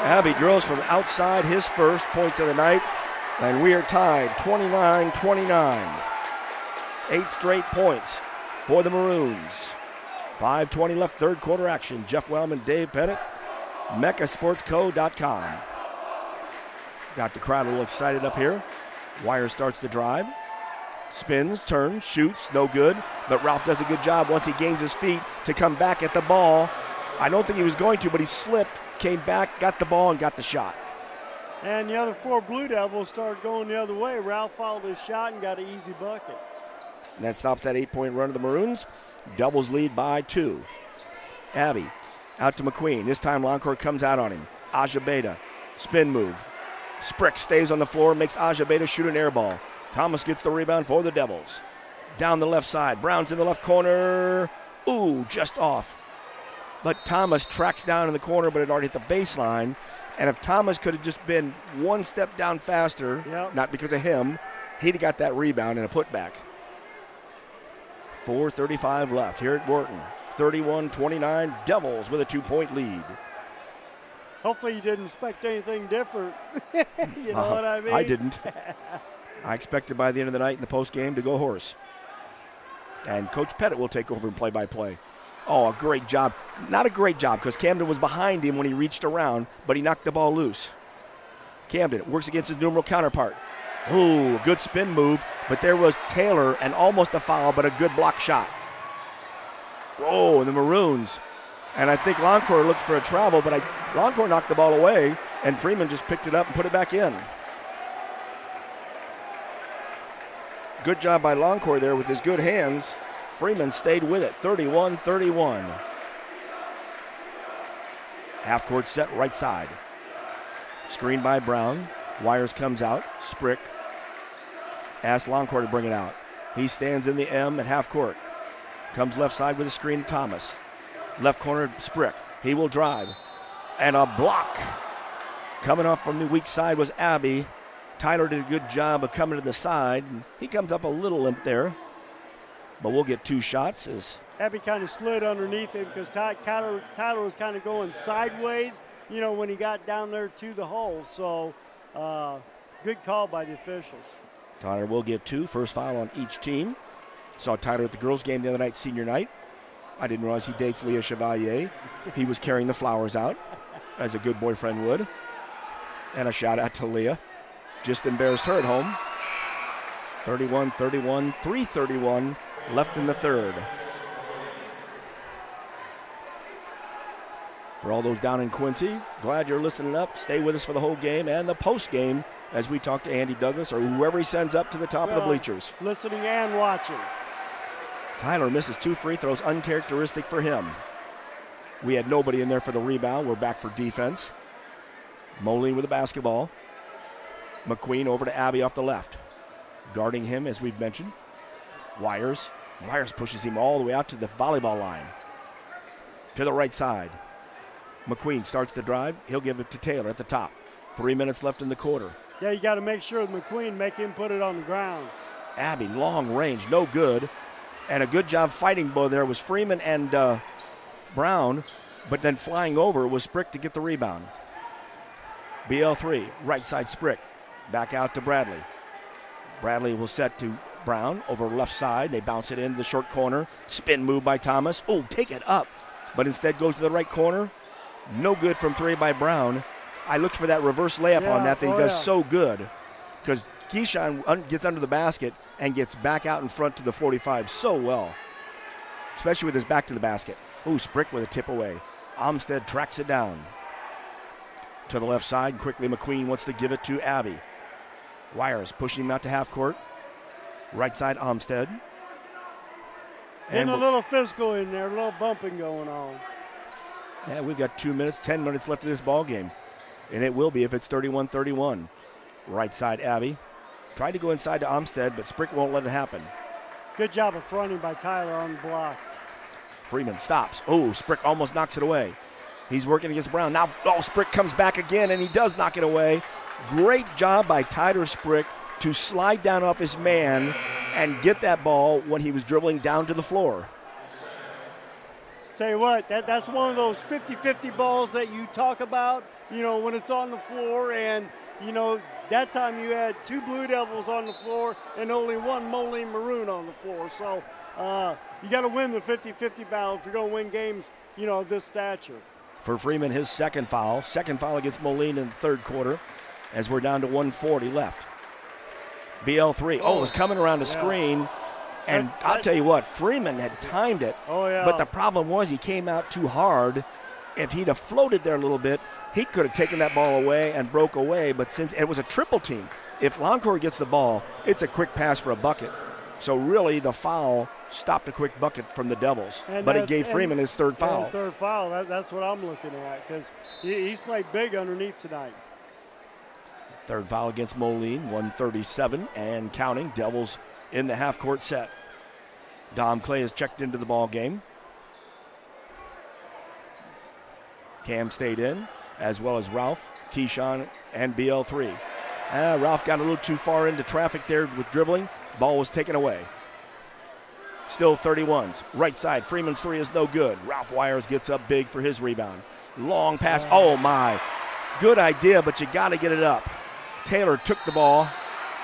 Abby drills from outside, his first points of the night, and we are tied 29-29. 8 straight points for the Maroons. 5:20 left, third quarter action. Jeff Wellman, Dave Pettit, meccasportsco.com. Got the crowd a little excited up here. Wire starts the drive. Spins, turns, shoots, no good. But Ralph does a good job once he gains his feet to come back at the ball. I don't think he was going to, but he slipped, came back, got the ball, and got the shot. And the other 4 Blue Devils started going the other way. Ralph followed his shot and got an easy bucket. And that stops that 8-point run of the Maroons. Devils lead by 2. Abby out to McQueen. This time Loncourt comes out on him. Aja Beta, spin move. Sprick stays on the floor, makes Aja Beta shoot an air ball. Thomas gets the rebound for the Devils. Down the left side. Brown's in the left corner. Ooh, just off. But Thomas tracks down in the corner, but it already hit the baseline. And if Thomas could have just been one step down faster, not because of him, he'd have got that rebound and a putback. 4:35 left here at Wharton. 31-29, Devils with a 2-point lead. Hopefully you didn't expect anything different. You know what I mean? I didn't. I expected by the end of the night in the post game to go horse. And Coach Pettit will take over and play-by-play. Oh, a great job. Not a great job because Camden was behind him when he reached around, but he knocked the ball loose. Camden works against his numeral counterpart. Ooh, good spin move, but there was Taylor and almost a foul, but a good block shot. Oh, and the Maroons. And I think Loncourt looked for a travel, but Loncourt knocked the ball away, and Freeman just picked it up and put it back in. Good job by Loncourt there with his good hands. Freeman stayed with it, 31-31. Half court set right side. Screen by Brown. Wires comes out. Sprick asks Loncourt to bring it out. He stands in the M at half court. Comes left side with a screen, Thomas. Left corner, Sprick. He will drive. And a block. Coming off from the weak side was Abby. Tyler did a good job of coming to the side. He comes up a little limp there. But we'll get 2 shots. As Abby kind of slid underneath him because Tyler was kind of going sideways, you know, when he got down there to the hole. So good call by the officials. Tyler will get 2. First foul on each team. Saw Tyler at the girls' game the other night, senior night. I didn't realize he dates Leah Chevalier. He was carrying the flowers out, as a good boyfriend would. And a shout out to Leah. Just embarrassed her at home. 31-31, 3:31 left in the third. For all those down in Quincy, glad you're listening up. Stay with us for the whole game and the post game as we talk to Andy Douglas or whoever he sends up to the top of the bleachers. Listening and watching. Tyler misses 2 free throws, uncharacteristic for him. We had nobody in there for the rebound. We're back for defense. Moline with the basketball. McQueen over to Abby off the left. Guarding him, as we've mentioned. Wires. Wires pushes him all the way out to the volleyball line. To the right side. McQueen starts the drive. He'll give it to Taylor at the top. 3 minutes left in the quarter. Yeah, you got to make sure with McQueen, make him put it on the ground. Abby, long range, no good. And a good job fighting both there was Freeman and Brown, but then flying over was Sprick to get the rebound. BL3, right side Sprick. Back out to Bradley. Bradley will set to Brown over left side. They bounce it into the short corner. Spin move by Thomas. Oh, take it up. But instead goes to the right corner. No good from 3 by Brown. I looked for that reverse layup on that. He does so good because Keyshawn gets under the basket and gets back out in front to the 45 so well, especially with his back to the basket. Ooh, Sprick with a tip away. Armstead tracks it down. To the left side, quickly McQueen wants to give it to Abbey. Wires pushing him out to half court. Right side, Armstead. And a little physical in there, a little bumping going on. Yeah, we've got 2 minutes, 10 minutes left of this ball game. And it will be if it's 31-31. Right side, Abbey. Tried to go inside to Armstead, but Sprick won't let it happen. Good job of fronting by Tyler on the block. Freeman stops. Oh, Sprick almost knocks it away. He's working against Brown. Now, Sprick comes back again, and he does knock it away. Great job by Tyler Sprick to slide down off his man and get that ball when he was dribbling down to the floor. Tell you what, that's one of those 50-50 balls that you talk about, when it's on the floor. And, that time you had 2 Blue Devils on the floor and only 1 Moline Maroon on the floor. So you got to win the 50-50 battle if you're going to win games, of this stature. For Freeman, his second foul against Moline in the third quarter as we're down to 1:40 left. BL3, it's coming around the screen. And I'll tell you what, Freeman had timed it. Oh, yeah. But the problem was he came out too hard. If he'd have floated there a little bit, he could have taken that ball away and broke away. But since it was a triple team, if Loncourt gets the ball, it's a quick pass for a bucket. So really the foul stopped a quick bucket from the Devils. But it gave Freeman his third foul. Third foul, that's what I'm looking at, because he's played big underneath tonight. Third foul against Moline, 1:37 and counting. Devils in the half-court set. Dom Clay has checked into the ball game. Cam stayed in, as well as Ralph, Keyshawn, and BL3. Ralph got a little too far into traffic there with dribbling. Ball was taken away. Still 31s. Right side, Freeman's three is no good. Ralph Wires gets up big for his rebound. Long pass. Oh, my. Good idea, but you got to get it up. Taylor took the ball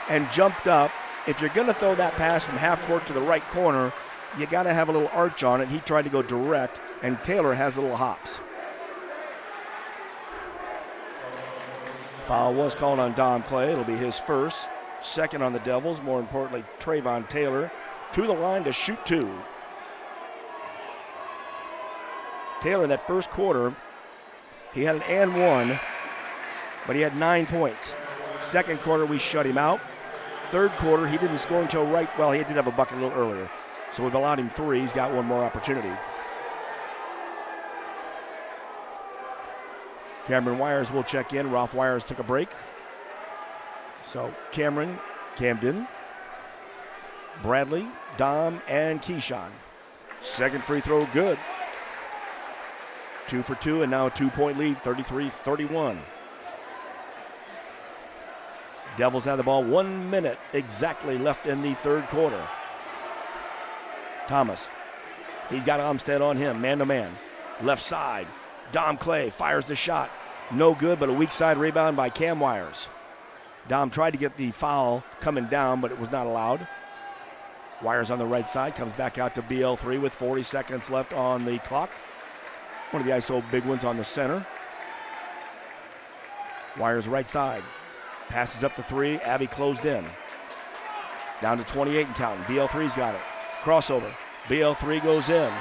and jumped up. If you're going to throw that pass from half court to the right corner, you got to have a little arch on it. He tried to go direct, and Taylor has little hops. Foul was called on Dom Clay. It'll be his first. Second on the Devils. More importantly, Trayvon Taylor to the line to shoot 2. Taylor in that first quarter, he had an and 1, but he had 9 points. Second quarter, we shut him out. Third quarter, he didn't score until he did have a bucket a little earlier. So we've allowed him 3. He's got one more opportunity. Cameron Wires will check in. Ralph Wires took a break. So Camden, Bradley, Dom, and Keyshawn. Second free throw, good. 2 for 2, and now a 2-point lead, 33-31. Devils have the ball. 1 minute exactly left in the third quarter. Thomas, he's got Armstead on him, man-to-man. Left side, Dom Clay fires the shot. No good, but a weak side rebound by Cam Wires. Dom tried to get the foul coming down, but it was not allowed. Wires on the right side, comes back out to BL3 with 40 seconds left on the clock. One of the ISO big ones on the center. Wires right side. Passes up the 3. Abbey closed in. Down to 28 and counting. BL3's got it. Crossover. BL3 goes in.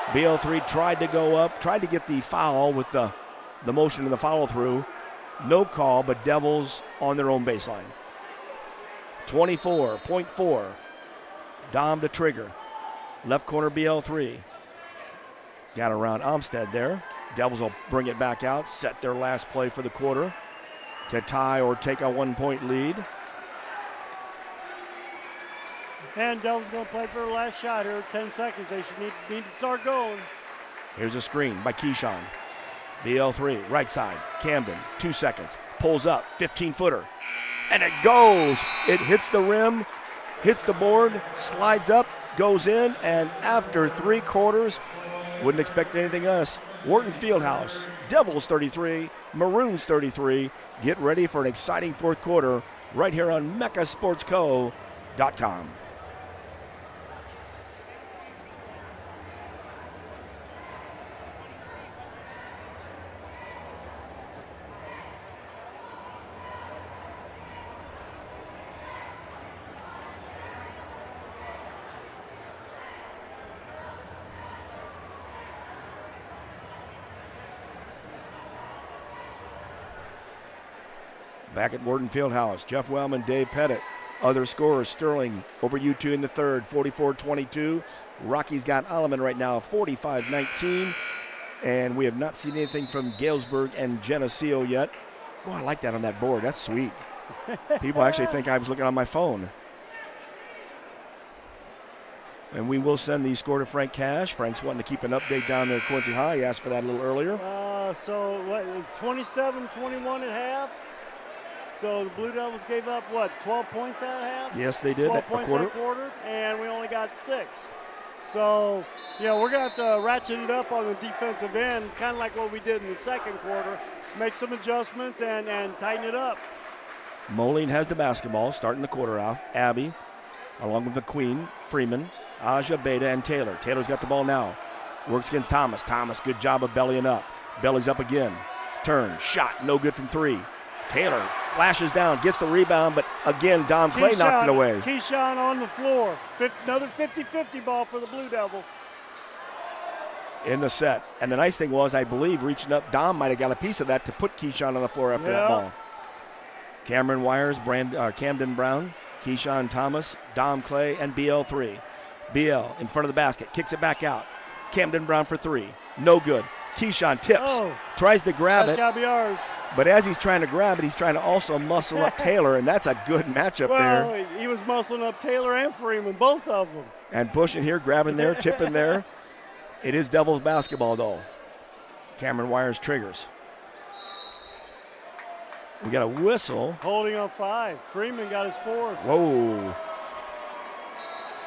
BL3 tried to go up, tried to get the foul with the motion and the follow-through. No call, but Devils on their own baseline. 24.4. Dom to trigger. Left corner BL3. Got around Armstead there. Devils will bring it back out, set their last play for the quarter to tie or take a 1-point lead. And Devils going to play for the last shot here. 10 seconds. They should need to start going. Here's a screen by Keyshawn. BL3, right side. Camden, 2 seconds. Pulls up, 15-footer. And it goes. It hits the rim, hits the board, slides up, goes in, and after 3 quarters, wouldn't expect anything else. Wharton Fieldhouse, Devils 33, Maroons 33. Get ready for an exciting fourth quarter right here on MeccaSportsCo.com. Back at Worden Fieldhouse, Jeff Wellman, Dave Pettit. Other scorers, Sterling over U2 in the third, 44-22. Rocky's got Alleman right now, 45-19. And we have not seen anything from Galesburg and Geneseo yet. Oh, I like that on that board. That's sweet. People actually think I was looking on my phone. And we will send the score to Frank Cash. Frank's wanting to keep an update down there at Quincy High. He asked for that a little earlier. So what, 27-21 at half? So the Blue Devils gave up, 12 points at half? Yes, they did. 12 points at quarter, and we only got 6. So, we're going to have to ratchet it up on the defensive end, kind of like what we did in the second quarter. Make some adjustments and tighten it up. Moline has the basketball, starting the quarter off. Abby, along with McQueen, Freeman, Aja, Beta, and Taylor. Taylor's got the ball now. Works against Thomas. Thomas, good job of bellying up. Bellies up again. Turn, shot, no good from 3. Taylor flashes down, gets the rebound, but again, Dom Clay knocked it away. Keyshawn on the floor. Another 50-50 ball for the Blue Devil. In the set. And the nice thing was, I believe, reaching up, Dom might have got a piece of that to put Keyshawn on the floor after that ball. Cameron Wires, Camden Brown, Keyshawn Thomas, Dom Clay, and BL3. BL in front of the basket, kicks it back out. Camden Brown for 3. No good. Keyshawn tips, tries to grab it. That's got to be ours. But as he's trying to grab it, he's trying to also muscle up Taylor, and that's a good matchup there. Well, he was muscling up Taylor and Freeman, both of them. And pushing here, grabbing there, tipping there. It is Devils basketball, though. Cameron Wires triggers. We got a whistle. Holding on 5. Freeman got his 4th. Whoa.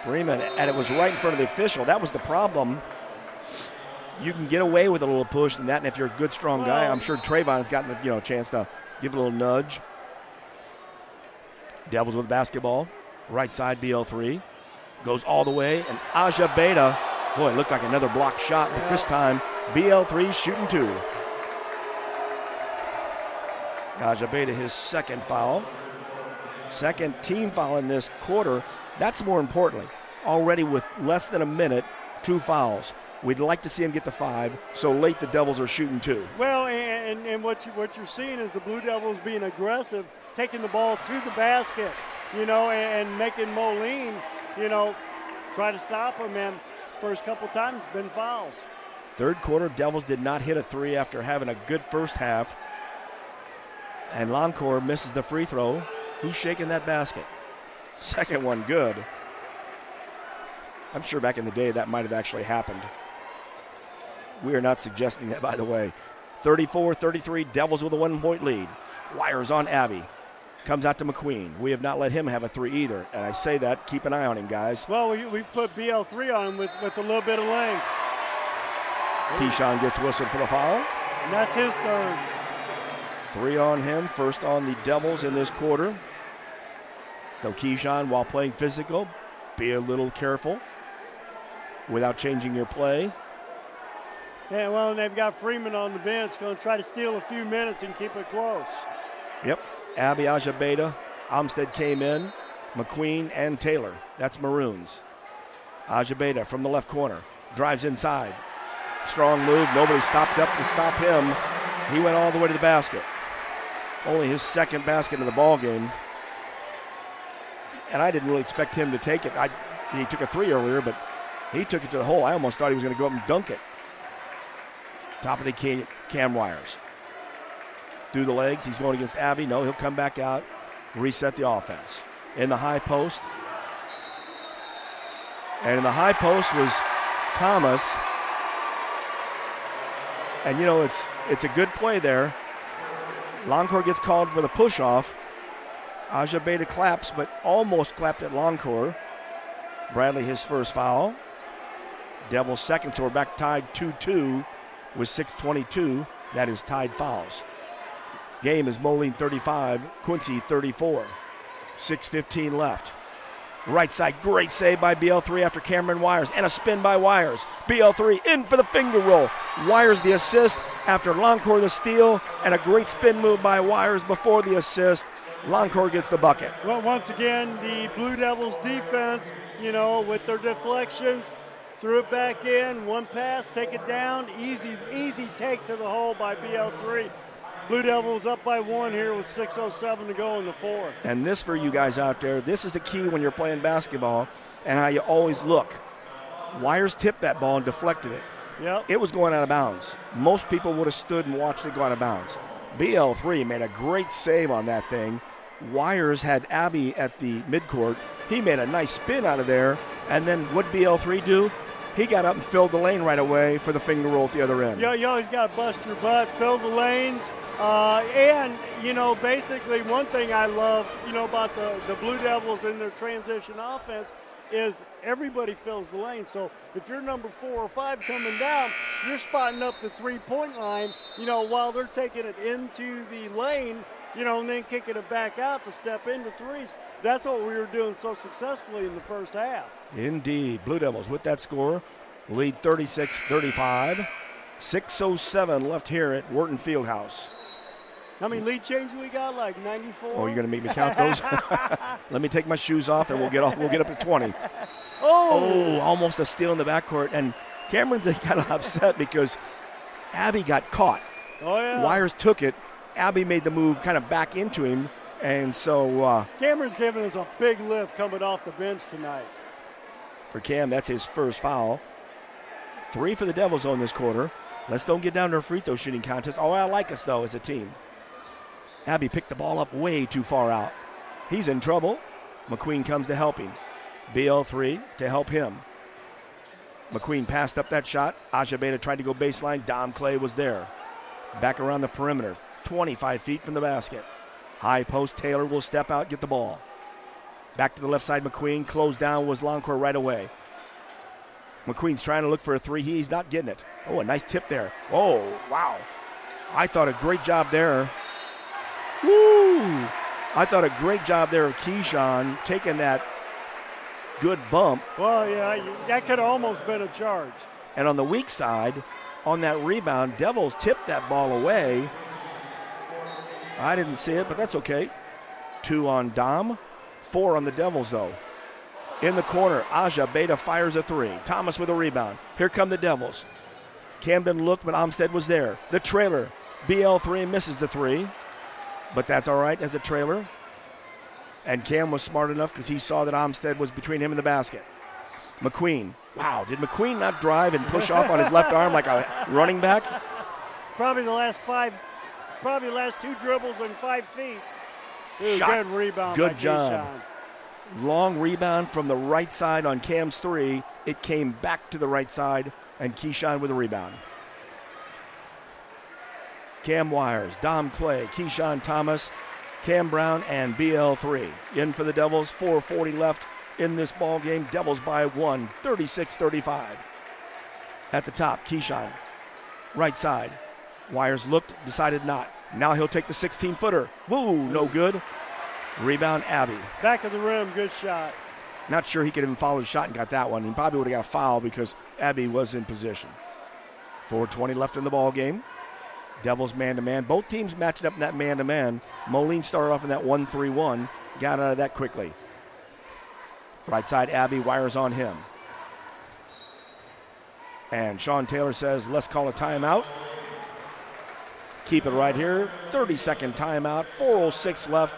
Freeman, and it was right in front of the official. That was the problem. You can get away with a little push than that, and if you're a good, strong guy, I'm sure Trayvon's gotten a chance to give it a little nudge. Devils with basketball. Right side, BL3. Goes all the way, and Aja Beta. Boy, it looked like another block shot, but this time, BL3 shooting 2. Aja Beta, his second foul. Second team foul in this quarter. That's more importantly. Already with less than a minute, 2 fouls. We'd like to see him get to 5, so late the Devils are shooting 2. Well, and what you're seeing is the Blue Devils being aggressive, taking the ball to the basket, and making Moline, try to stop him, and first couple times been fouls. Third quarter, Devils did not hit a 3 after having a good first half. And Loncourt misses the free throw. Who's shaking that basket? Second one good. I'm sure back in the day that might have actually happened. We are not suggesting that, by the way. 34-33, Devils with a 1-point lead. Wires on Abbey. Comes out to McQueen. We have not let him have a 3 either. And I say that, keep an eye on him, guys. Well, we put BL3 on him with a little bit of length. Keyshawn gets whistled for the foul. And that's his 3rd. 3 on him, first on the Devils in this quarter. Though Keyshawn, while playing physical, be a little careful without changing your play. Yeah, well, and they've got Freeman on the bench, going to try to steal a few minutes and keep it close. Yep. Abby, Aja Beta, Amstead came in, McQueen, and Taylor. That's Maroons. Aja Beta from the left corner, drives inside. Strong move, nobody stopped up to stop him. He went all the way to the basket. Only his second basket of the ball game. And I didn't really expect him to take it. He took a 3 earlier, but he took it to the hole. I almost thought he was going to go up and dunk it. Top of the Cam Wires. Through the legs, he's going against Abbey. No, he'll come back out, reset the offense. In the high post. And in the high post was Thomas. And, it's a good play there. Loncourt gets called for the push-off. Aja Beta claps, but almost clapped at Loncourt. Bradley, his first foul. Devils second, so we're back tied 2-2 with 6:22. That is tied fouls. Game is Moline 35, Quincy 34. 6:15 left. Right side, great save by BL3 after Cameron Wires, and a spin by Wires. BL3 in for the finger roll. Wires the assist after Loncourt the steal, and a great spin move by Wires before the assist. Loncourt gets the bucket. Well, once again, the Blue Devils defense, with their deflections, threw it back in, one pass, take it down, easy take to the hole by BL3. Blue Devils up by 1 here with 6:07 to go in the fourth. And this for you guys out there, this is the key when you're playing basketball and how you always look. Wires tipped that ball and deflected it. Yep. It was going out of bounds. Most people would have stood and watched it go out of bounds. BL3 made a great save on that thing. Wires had Abby at the midcourt. He made a nice spin out of there. And then what did BL3 do? He got up and filled the lane right away for the finger roll at the other end. You always got to bust your butt, fill the lanes. And, basically one thing I love, about the Blue Devils and their transition offense is everybody fills the lane. So if you're number 4 or 5 coming down, you're spotting up the three-point line, while they're taking it into the lane, and then kicking it back out to step into threes. That's what we were doing so successfully in the first half. Indeed. Blue Devils with that score, lead 36-35. 6:07 left here at Wharton Fieldhouse. How many lead changes we got? Like 94? Oh, you're going to make me count those? Let me take my shoes off, and we'll get up to 20. Oh, almost a steal in the backcourt. And Cameron's kind of upset because Abby got caught. Oh, yeah. Wires took it. Abby made the move kind of back into him. And so Cameron's giving us a big lift coming off the bench tonight. For Cam, that's his first foul. 3 for the Devils on this quarter. Let's don't get down to a free throw shooting contest. Oh, I like us, though, as a team. Abby picked the ball up way too far out. He's in trouble. McQueen comes to help him. BL3 to help him. McQueen passed up that shot. Aja Beta tried to go baseline. Dom Clay was there. Back around the perimeter, 25 feet from the basket. High post, Taylor will step out, get the ball. Back to the left side, McQueen. Closed down was Longcore right away. McQueen's trying to look for a three. He's not getting it. Oh, a nice tip there. Oh, wow. I thought a great job there. Woo! I thought a great job there of Keyshawn taking that good bump. Well, yeah, that could have almost been a charge. And on the weak side, on that rebound, Devils tipped that ball away. I didn't see it, but that's okay. 2 on Dom, 4 on the Devils, though. In the corner, Aja Beta fires a 3. Thomas with a rebound. Here come the Devils. Camden looked, but Amstead was there. The trailer, BL3 misses the 3, but that's all right as a trailer. And Cam was smart enough because he saw that Amstead was between him and the basket. McQueen. Wow, did McQueen not drive and push off on his left arm like a running back? Probably the last 2 dribbles in 5 feet. Shot. Good rebound. Good by job. Keyshawn. Long rebound from the right side on Cam's 3. It came back to the right side, and Keyshawn with a rebound. Cam Wires, Dom Clay, Keyshawn Thomas, Cam Brown, and BL3. In for the Devils, 4:40 left in this ball game. Devils by 1, 36-35. At the top, Keyshawn, right side. Wires looked, decided not. Now he'll take the 16-footer. Woo, no good. Rebound, Abby. Back of the rim, good shot. Not sure he could even follow the shot and got that one. He probably would have got fouled because Abby was in position. 4:20 left in the ball game. Devils man-to-man. Both teams matching up in that man-to-man. Moline started off in that 1-3-1. Got out of that quickly. Right side, Abby, Wires on him. And Sean Taylor says, let's call a timeout. Keep it right here. 30-second timeout. 4:06 left.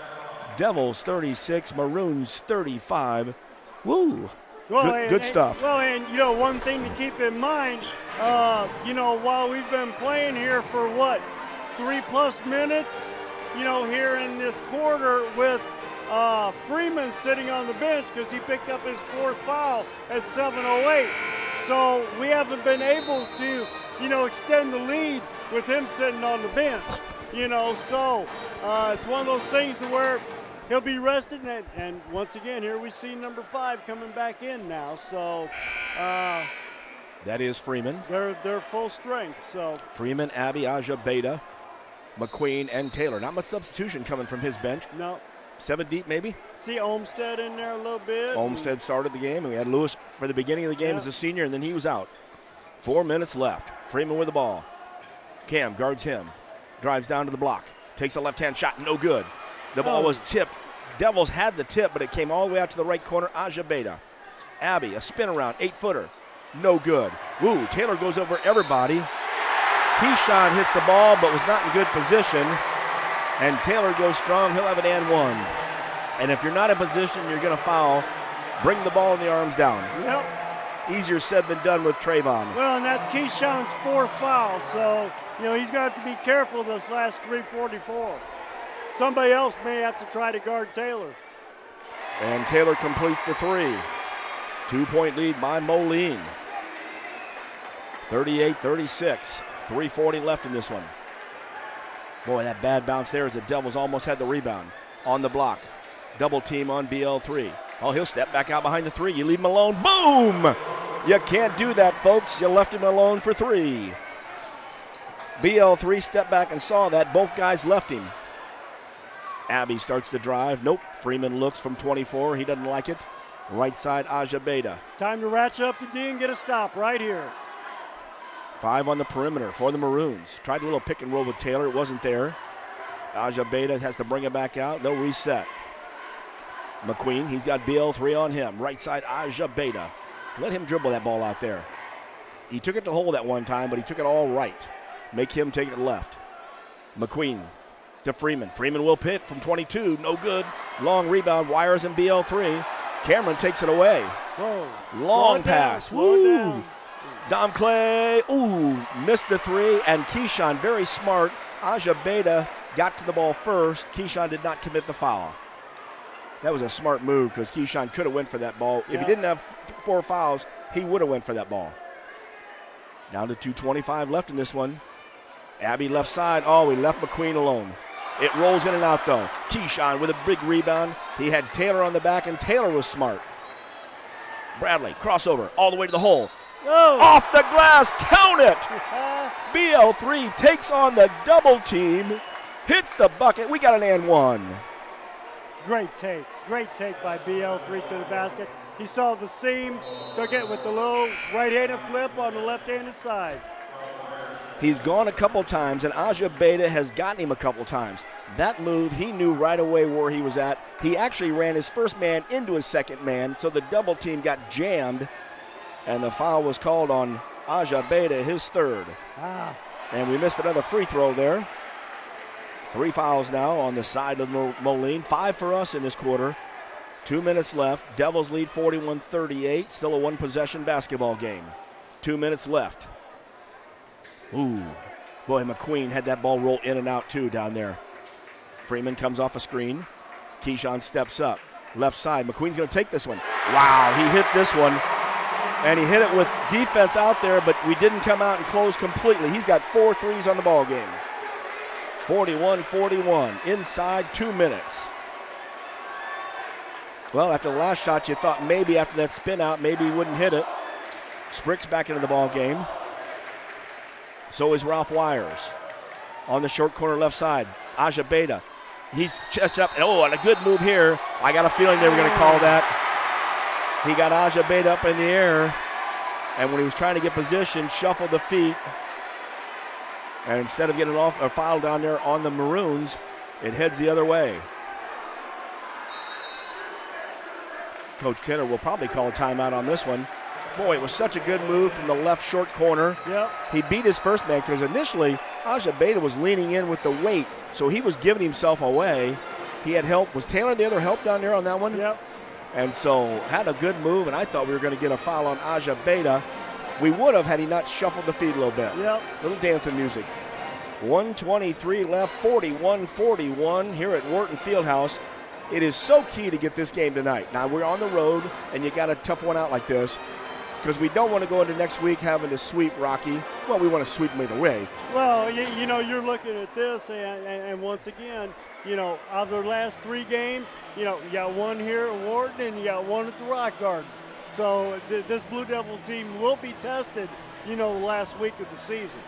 Devils 36, Maroons 35. Woo. Well, good stuff. Well, and, one thing to keep in mind, while we've been playing here for, 3+ minutes, here in this quarter with Freeman sitting on the bench because he picked up his 4th foul at 7:08. So we haven't been able to, extend the lead with him sitting on the bench. So it's one of those things to where he'll be rested, and once again, here we see number 5 coming back in now. So that is Freeman. They're full strength. So Freeman, Abby, Aja Beta, McQueen, and Taylor. Not much substitution coming from his bench. No. 7 deep, maybe. See Olmstead in there a little bit. Olmstead started the game, and we had Lewis for the beginning of the game as a senior, and then he was out. 4 minutes left. Freeman with the ball. Cam guards him. Drives down to the block. Takes a left-hand shot. No good. The ball was tipped. Devils had the tip, but it came all the way out to the right corner. Aja Beta. Abby, a spin around. 8-footer. No good. Woo, Taylor goes over everybody. Keyshawn hits the ball, but was not in good position. And Taylor goes strong. He'll have an and one. And if you're not in position, you're going to foul. Bring the ball in the arms down. Yep. Easier said than done with Trayvon. Well, and that's Keyshawn's fourth foul, so, he's going to have to be careful this last 3:44. Somebody else may have to try to guard Taylor. And Taylor completes the three. 2-point lead by Moline. 38-36. 3:40 left in this one. Boy, that bad bounce there as the Devils almost had the rebound. On the block. Double team on BL3. Oh, he'll step back out behind the three. You leave him alone. Boom! You can't do that, folks. You left him alone for three. BL3 stepped back and saw that. Both guys left him. Abbey starts the drive. Nope. Freeman looks from 24. He doesn't like it. Right side, Aja Beta. Time to ratchet up the D and get a stop right here. 5 on the perimeter for the Maroons. Tried a little pick and roll with Taylor. It wasn't there. Aja Beta has to bring it back out. They'll reset. McQueen, he's got BL3 on him. Right side, Aja Beta. Let him dribble that ball out there. He took it to hole that one time, but he took it all right. Make him take it left. McQueen to Freeman. Freeman will pit from 22. No good. Long rebound. Wires in BL3. Cameron takes it away. Whoa. Long pass. Woo. Dom Clay. Ooh. Missed the three. And Keyshawn, very smart. Aja Beta got to the ball first. Keyshawn did not commit the foul. That was a smart move because Keyshawn could have went for that ball. If he didn't have 4 fouls, he would have went for that ball. Down to 2:25 left in this one. Abbey left side. Oh, we left McQueen alone. It rolls in and out, though. Keyshawn with a big rebound. He had Taylor on the back, and Taylor was smart. Bradley, crossover, all the way to the hole. Oh. Off the glass, count it! BL3 takes on the double team, hits the bucket. We got an and one. Great take by BL3 to the basket. He saw the seam, took it with the low right-handed flip on the left-handed side. He's gone a couple times, and Aja Beta has gotten him a couple times. That move, he knew right away where he was at. He actually ran his first man into his second man, so the double team got jammed, and the foul was called on Aja Beta, his third. And we missed another free throw there. 3 fouls now on the side of Moline. 5 for us in this quarter. 2 minutes left. Devils lead 41-38. Still a one-possession basketball game. 2 minutes left. Ooh. Boy, McQueen had that ball roll in and out, too, down there. Freeman comes off a screen. Keyshawn steps up. Left side. McQueen's going to take this one. Wow, he hit this one. And he hit it with defense out there, but we didn't come out and close completely. He's got 4 threes on the ball game. 41-41, inside 2 minutes. Well, after the last shot, you thought maybe after that spin out, maybe he wouldn't hit it. Sprick's back into the ball game. So is Ralph Wires. On the short corner left side, Aja Beta. He's chest up, and a good move here. I got a feeling they were going to call that. He got Aja Beta up in the air, and when he was trying to get position, shuffled the feet. And instead of getting off a foul down there on the Maroons, it heads the other way. Coach Taylor will probably call a timeout on this one. Boy, it was such a good move from the left short corner. Yep. He beat his first man because initially Aja Beta was leaning in with the weight, so he was giving himself away. He had help. Was Taylor the other help down there on that one? Yep. And so had a good move, and I thought we were going to get a foul on Aja Beta. We would have had he not shuffled the feet a little bit. Yep. Little dancing music. 1:23 left, 41-41 here at Wharton Fieldhouse. It is so key to get this game tonight. Now, we're on the road, and you got a tough one out like this because we don't want to go into next week having to sweep Rocky. Well, we want to sweep them either way. Well, you're looking at this, and once again, out of their last 3 games, you got one here at Wharton, and you got one at the Rock Garden. So this Blue Devil team will be tested, the last week of the season.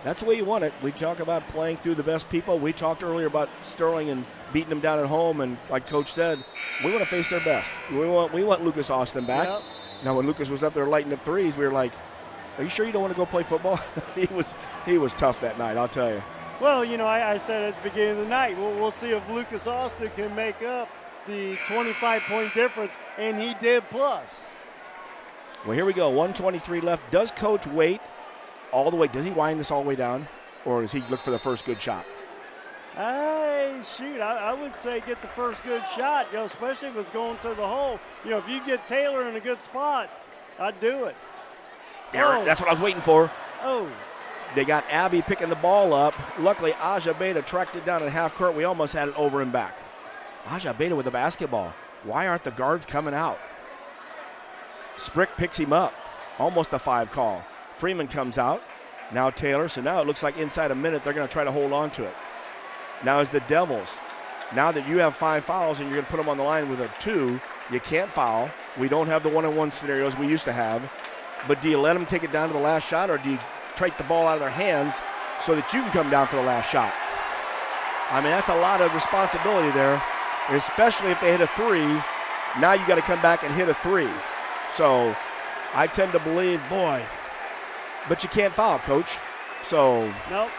That's the way you want it. We talk about playing through the best people. We talked earlier about Sterling and beating them down at home, and like Coach said, we want to face their best. We want Lucas Austin back. Yep. Now, when Lucas was up there lighting up threes, we were like, are you sure you don't want to go play football? He was tough that night, I'll tell you. Well, I said at the beginning of the night, we'll see if Lucas Austin can make up the 25-point difference, and he did plus. Well, here we go. 1:23 left. Does Coach wait all the way? Does he wind this all the way down, or does he look for the first good shot? I would say get the first good shot, especially if it's going to the hole. If you get Taylor in a good spot, I'd do it. That's what I was waiting for. Oh. They got Abby picking the ball up. Luckily, Aja Beta tracked it down at half court. We almost had it over and back. Aja Beta with the basketball. Why aren't the guards coming out? Sprick picks him up. Almost a 5 call. Freeman comes out. Now Taylor. So now it looks like inside a minute they're going to try to hold on to it. Now is the Devils. Now that you have 5 fouls and you're going to put them on the line with a 2, you can't foul. We don't have the 1-on-1 scenarios we used to have. But do you let them take it down to the last shot, or do you take the ball out of their hands so that you can come down for the last shot? I mean, that's a lot of responsibility there, especially if they hit a 3. Now you got to come back and hit a 3. So I tend to believe, boy, but you can't foul, Coach. So. Nope.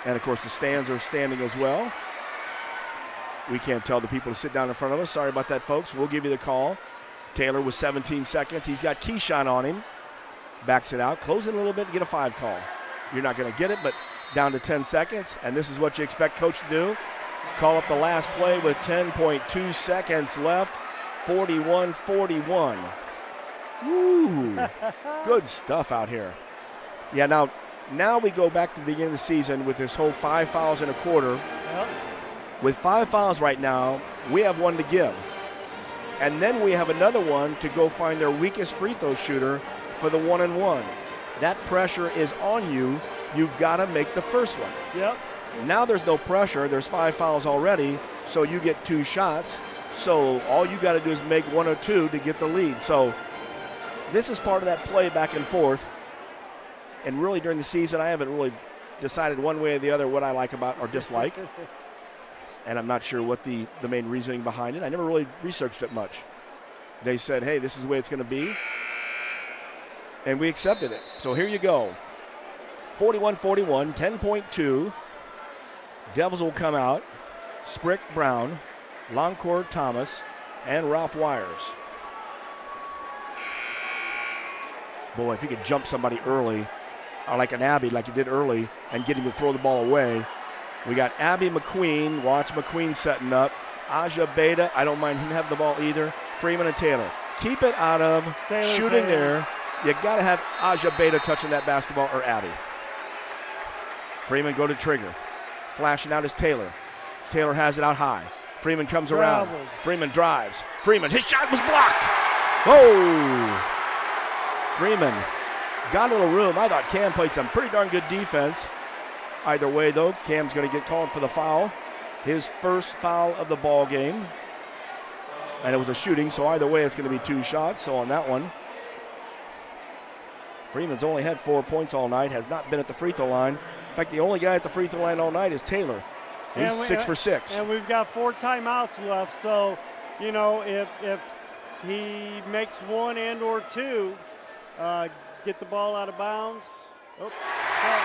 And, of course, the stands are standing as well. We can't tell the people to sit down in front of us. Sorry about that, folks. We'll give you the call. Taylor with 17 seconds. He's got Keyshawn on him. Backs it out. Close it a little bit and get a 5 call. You're not going to get it, but down to 10 seconds. And this is what you expect Coach to do. Call up the last play with 10.2 seconds left. 41-41. Woo. Good stuff out here. Yeah, now we go back to the beginning of the season with this whole 5 fouls in a quarter. Yep. With 5 fouls right now, we have 1 to give. And then we have another one to go find their weakest free throw shooter for the 1-and-1. That pressure is on you. You've got to make the first one. Yep. Now there's no pressure. There's 5 fouls already, so you get 2 shots. So all you got to do is make 1 or 2 to get the lead. So this is part of that play back and forth. And really during the season, I haven't really decided one way or the other what I like about or dislike. And I'm not sure what the main reasoning behind it. I never really researched it much. They said, hey, this is the way it's going to be. And we accepted it. So here you go. 41-41, 10.2. Devils will come out. Sprick, Brown, Longcourt, Thomas, and Ralph Wires. Boy, if you could jump somebody early, or like an Abby, like you did early, and get him to throw the ball away. We got Abby McQueen. Watch McQueen setting up. Aja Beta, I don't mind him having the ball either. Freeman and Taylor. Keep it out of Taylor's shooting there. You got to have Aja Beta touching that basketball, or Abby. Freeman go to trigger. Flashing out is Taylor. Taylor has it out high. Freeman comes around. Freeman drives. Freeman, his shot was blocked. Oh! Freeman got a little room. I thought Cam played some pretty darn good defense. Either way, though, Cam's going to get called for the foul. His first foul of the ball game. And it was a shooting, so either way, it's going to be 2 shots. So on that one, Freeman's only had 4 points all night, has not been at the free throw line. In fact, the only guy at the free throw line all night is Taylor. He's 6 for 6. And we've got 4 timeouts left, so, if he makes 1 and or 2, get the ball out of bounds. Oh, okay.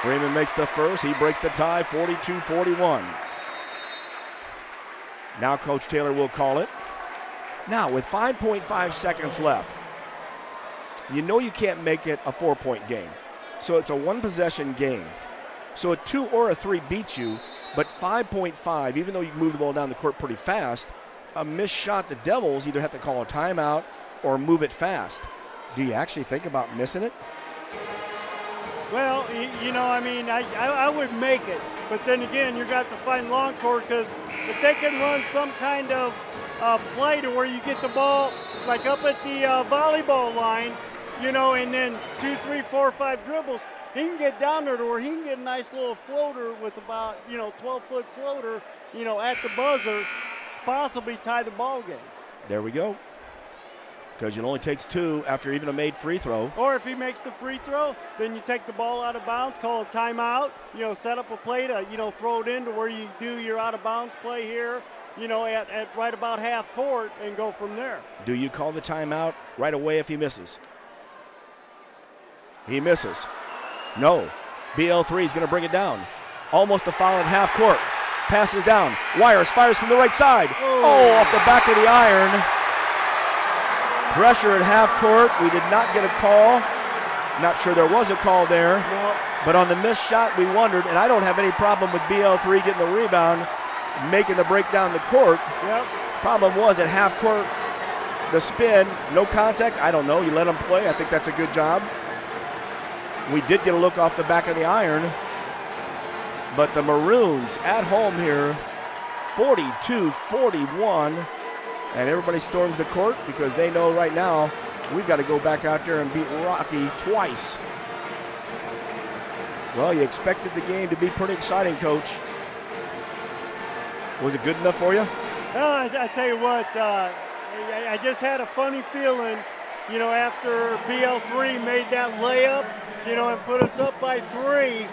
Freeman makes the first. He breaks the tie, 42-41. Now Coach Taylor will call it. Now with 5.5 seconds left, you know you can't make it a 4-point game. So it's a 1-possession game. So a 2 or a 3 beats you, but 5.5, even though you move the ball down the court pretty fast, a missed shot, the Devils either have to call a timeout or move it fast. Do you actually think about missing it? Well, I would make it. But then again, you've got to find long court, because if they can run some kind of play to where you get the ball like up at the volleyball line, and then 2, 3, 4, 5 dribbles, he can get down there to where he can get a nice little floater with about, 12-foot floater, at the buzzer, possibly tie the ball game. There we go. Because it only takes 2 after even a made free throw. Or if he makes the free throw, then you take the ball out of bounds, call a timeout, set up a play to, throw it in to where you do your out of bounds play here, at right about half court and go from there. Do you call the timeout right away if he misses? He misses. No. BL3 is going to bring it down. Almost a foul at half court. Passes it down. Wires fires from the right side. Oh, off the back of the iron. Pressure at half court. We did not get a call. Not sure there was a call there. No. But on the missed shot, we wondered, and I don't have any problem with BL3 getting the rebound, making the break down the court. Yep. Problem was at half court, the spin, no contact. I don't know. You let them play. I think that's a good job. We did get a look off the back of the iron. But the Maroons at home here, 42-41. And everybody storms the court because they know right now we've got to go back out there and beat Rocky twice. Well, you expected the game to be pretty exciting, Coach. Was it good enough for you? Well, I tell you what, I just had a funny feeling, after BL3 made that layup, and put us up by 3.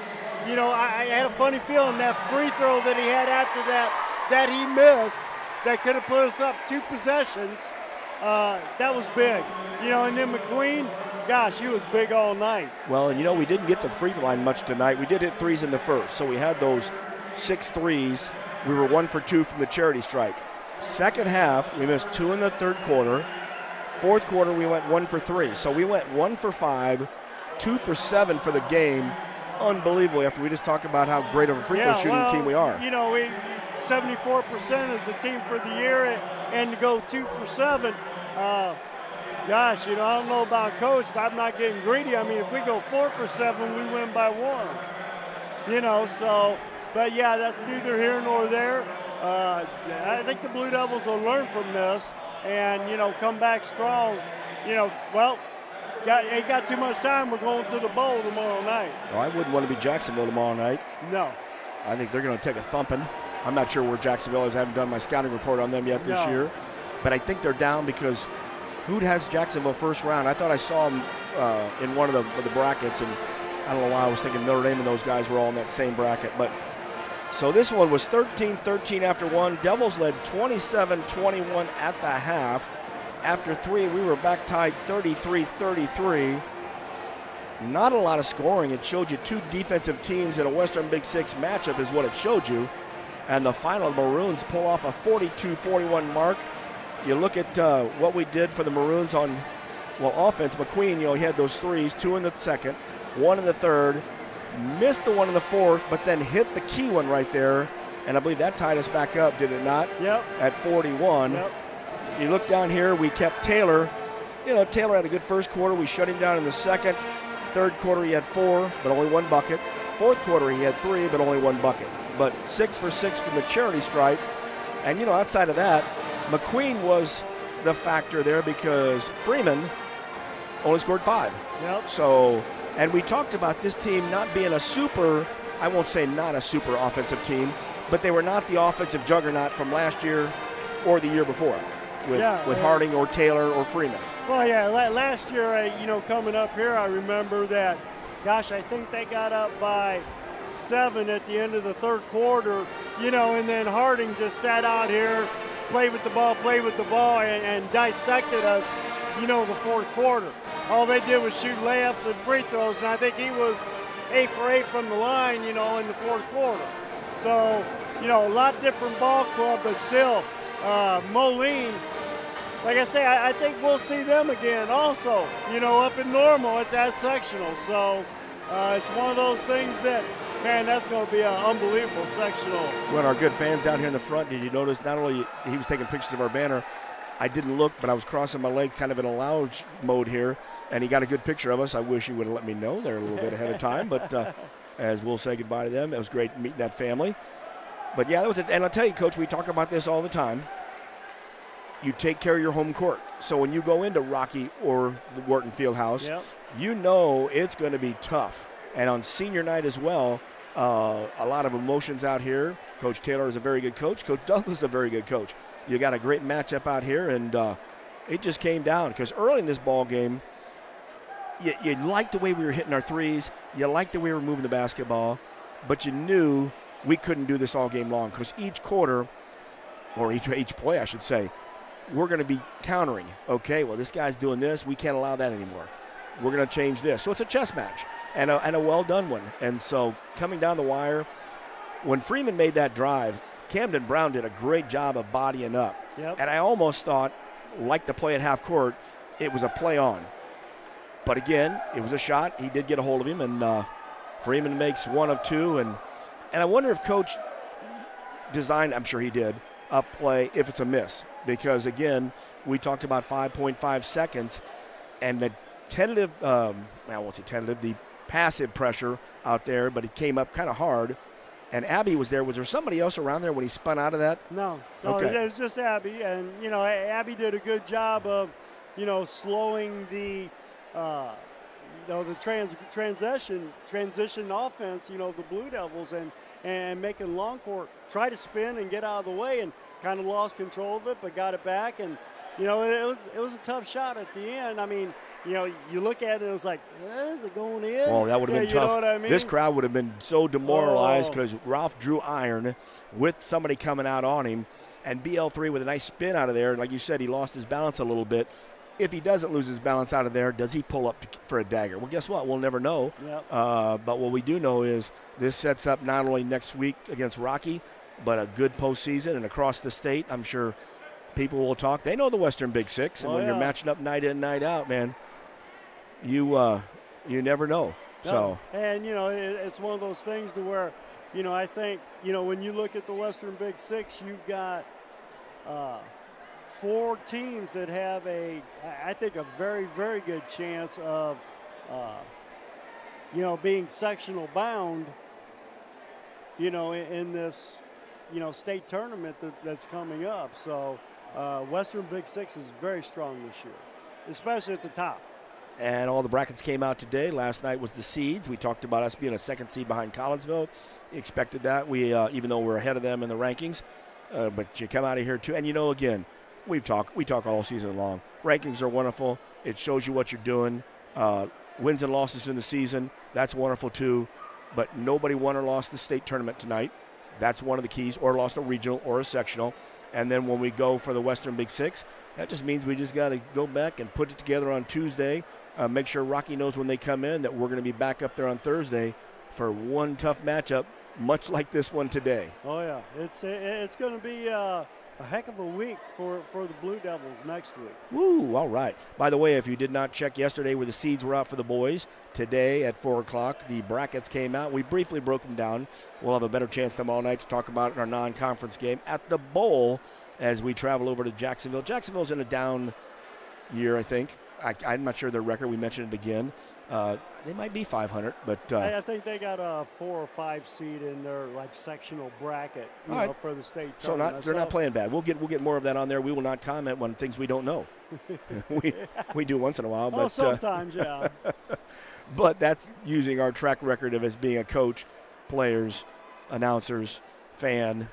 I had a funny feeling that free throw that he had after that he missed, that could have put us up 2 possessions. That was big. And then McQueen, gosh, he was big all night. Well, and we didn't get to the free throw line much tonight. We did hit threes in the first, so we had those 6 threes. We were 1 for 2 from the charity stripe. Second half, we missed 2 in the third quarter. Fourth quarter, we went 1 for 3. So we went 1 for 5, 2 for 7 for the game. Unbelievable after we just talked about how great of a free throw shooting team we are. We 74% as a team for the year, and to go 2 for 7. Gosh, I don't know about Coach, but I'm not getting greedy. I mean, if we go 4 for 7, we win by 1. So, but yeah, that's neither here nor there. I think the Blue Devils will learn from this and, come back strong. Ain't got too much time. We're going to the bowl tomorrow night. Oh, I wouldn't want to be Jacksonville tomorrow night. No. I think they're going to take a thumping. I'm not sure where Jacksonville is. I haven't done my scouting report on them yet this year. But I think they're down because who has Jacksonville first round? I thought I saw them in one of the brackets, and I don't know why I was thinking Notre Dame and those guys were all in that same bracket. But so this one was 13-13 after 1. Devils led 27-21 at the half. After 3, we were back tied 33-33. Not a lot of scoring. It showed you 2 defensive teams in a Western Big Six matchup is what it showed you. And the final Maroons pull off a 42-41 mark. You look at what we did for the Maroons on, offense. McQueen, he had those threes, 2 in the second, 1 in the third, missed the 1 in the fourth, but then hit the key one right there. And I believe that tied us back up, did it not? Yep. At 41. Yep. You look down here, we kept Taylor. Taylor had a good first quarter. We shut him down in the second. Third quarter, he had 4, but only 1 bucket. Fourth quarter, he had 3, but only 1 bucket. But 6 for 6 from the charity stripe. And, outside of that, McQueen was the factor there because Freeman only scored 5. Yep. So, and we talked about this team not being a super, I won't say not a super offensive team, but they were not the offensive juggernaut from last year or the year before with Harding or Taylor or Freeman. Well, yeah, last year, coming up here, I remember that, gosh, I think they got up by 7 at the end of the third quarter, and then Harding just sat out here, played with the ball, and dissected us, the fourth quarter. All they did was shoot layups and free throws, and I think he was 8 for 8 from the line, in the fourth quarter. So, a lot different ball club, but still, Moline, like I say, I think we'll see them again also, up in Normal at that sectional. So it's one of those things that, man, that's going to be an unbelievable sectional. Well, our good fans down here in the front, did you notice not only he was taking pictures of our banner, I didn't look, but I was crossing my legs kind of in a lounge mode here, and he got a good picture of us. I wish he would have let me know there a little bit ahead of time, but as we'll say goodbye to them, it was great meeting that family. But, yeah, that was it. And I'll tell you, Coach, we talk about this all the time. You take care of your home court. So when you go into Rocky or the Wharton Fieldhouse, it's going to be tough. And on senior night as well, a lot of emotions out here. Coach Taylor is a very good coach. Coach Douglas is a very good coach. You got a great matchup out here, and it just came down because early in this ball game, you liked the way we were hitting our threes. You liked the way we were moving the basketball, but you knew we couldn't do this all game long because each quarter, or each play, I should say, we're going to be countering. Okay, well, this guy's doing this. We can't allow that anymore. We're going to change this. So it's a chess match and a well-done one. And so coming down the wire, when Freeman made that drive, Camden Brown did a great job of bodying up. Yep. And I almost thought, like the play at half court, it was a play on. But again, it was a shot. He did get a hold of him, and Freeman makes one of two. And I wonder if Coach designed, I'm sure he did, a play if it's a miss. Because, again, we talked about 5.5 seconds, and the tentative, I won't say tentative, the passive pressure out there, but it came up kind of hard. And Abby was there. Was there somebody else around there when he spun out of that? No, Okay. It was just Abby. And, Abby did a good job of, slowing the transition offense, the Blue Devils, and making Longcourt try to spin and get out of the way, and kind of lost control of it, but got it back. And, it was a tough shot at the end. I mean, you look at it, it was like, is it going in? Well, that would have been tough. You know what I mean? This crowd would have been so demoralized because Ralph drew iron with somebody coming out on him, and BL3 with a nice spin out of there. And like you said, he lost his balance a little bit. If he doesn't lose his balance out of there, does he pull up for a dagger? Well, guess what? We'll never know. Yep. But what we do know is this sets up not only next week against Rocky, but a good postseason and across the state. I'm sure people will talk. They know the Western Big Six, and when you're matching up night in, night out, man, you never know. No. So, and it's one of those things to where, I think, when you look at the Western Big Six, you've got 4 teams that have I think, a very, very good chance of, being sectional bound, in this, state tournament that's coming up. So Western Big Six is very strong this year, especially at the top. and all the brackets came out today. Last night was the seeds. We talked about us being a second seed behind Collinsville. Expected that. We even though we're ahead of them in the rankings, but you come out of here too. And again, we talk all season long. Rankings are wonderful. It shows you what you're doing. Wins and losses in the season, that's wonderful too. But nobody won or lost the state tournament tonight. That's one of the keys, or lost a regional or a sectional. And then when we go for the Western Big Six, that just means we just got to go back and put it together on Tuesday. Make sure Rocky knows when they come in that we're going to be back up there on Thursday for one tough matchup, much like this one today. Oh, yeah. It's going to be a heck of a week for the Blue Devils next week. Woo, all right. By the way, if you did not check yesterday where the seeds were out for the boys, today at 4 o'clock, the brackets came out. We briefly broke them down. We'll have a better chance tomorrow night to talk about it in our non-conference game at the Bowl as we travel over to Jacksonville. Jacksonville's in a down year, I think. I'm not sure their record. We mentioned it again. They might be 500, but I think they got a 4 or 5 seed in their sectional bracket, for the state tournament. So they're not playing bad. We'll get more of that on there. We will not comment on things we don't know. we do once in a while, but sometimes, yeah. But that's using our track record of as being a coach, players, announcers, fan,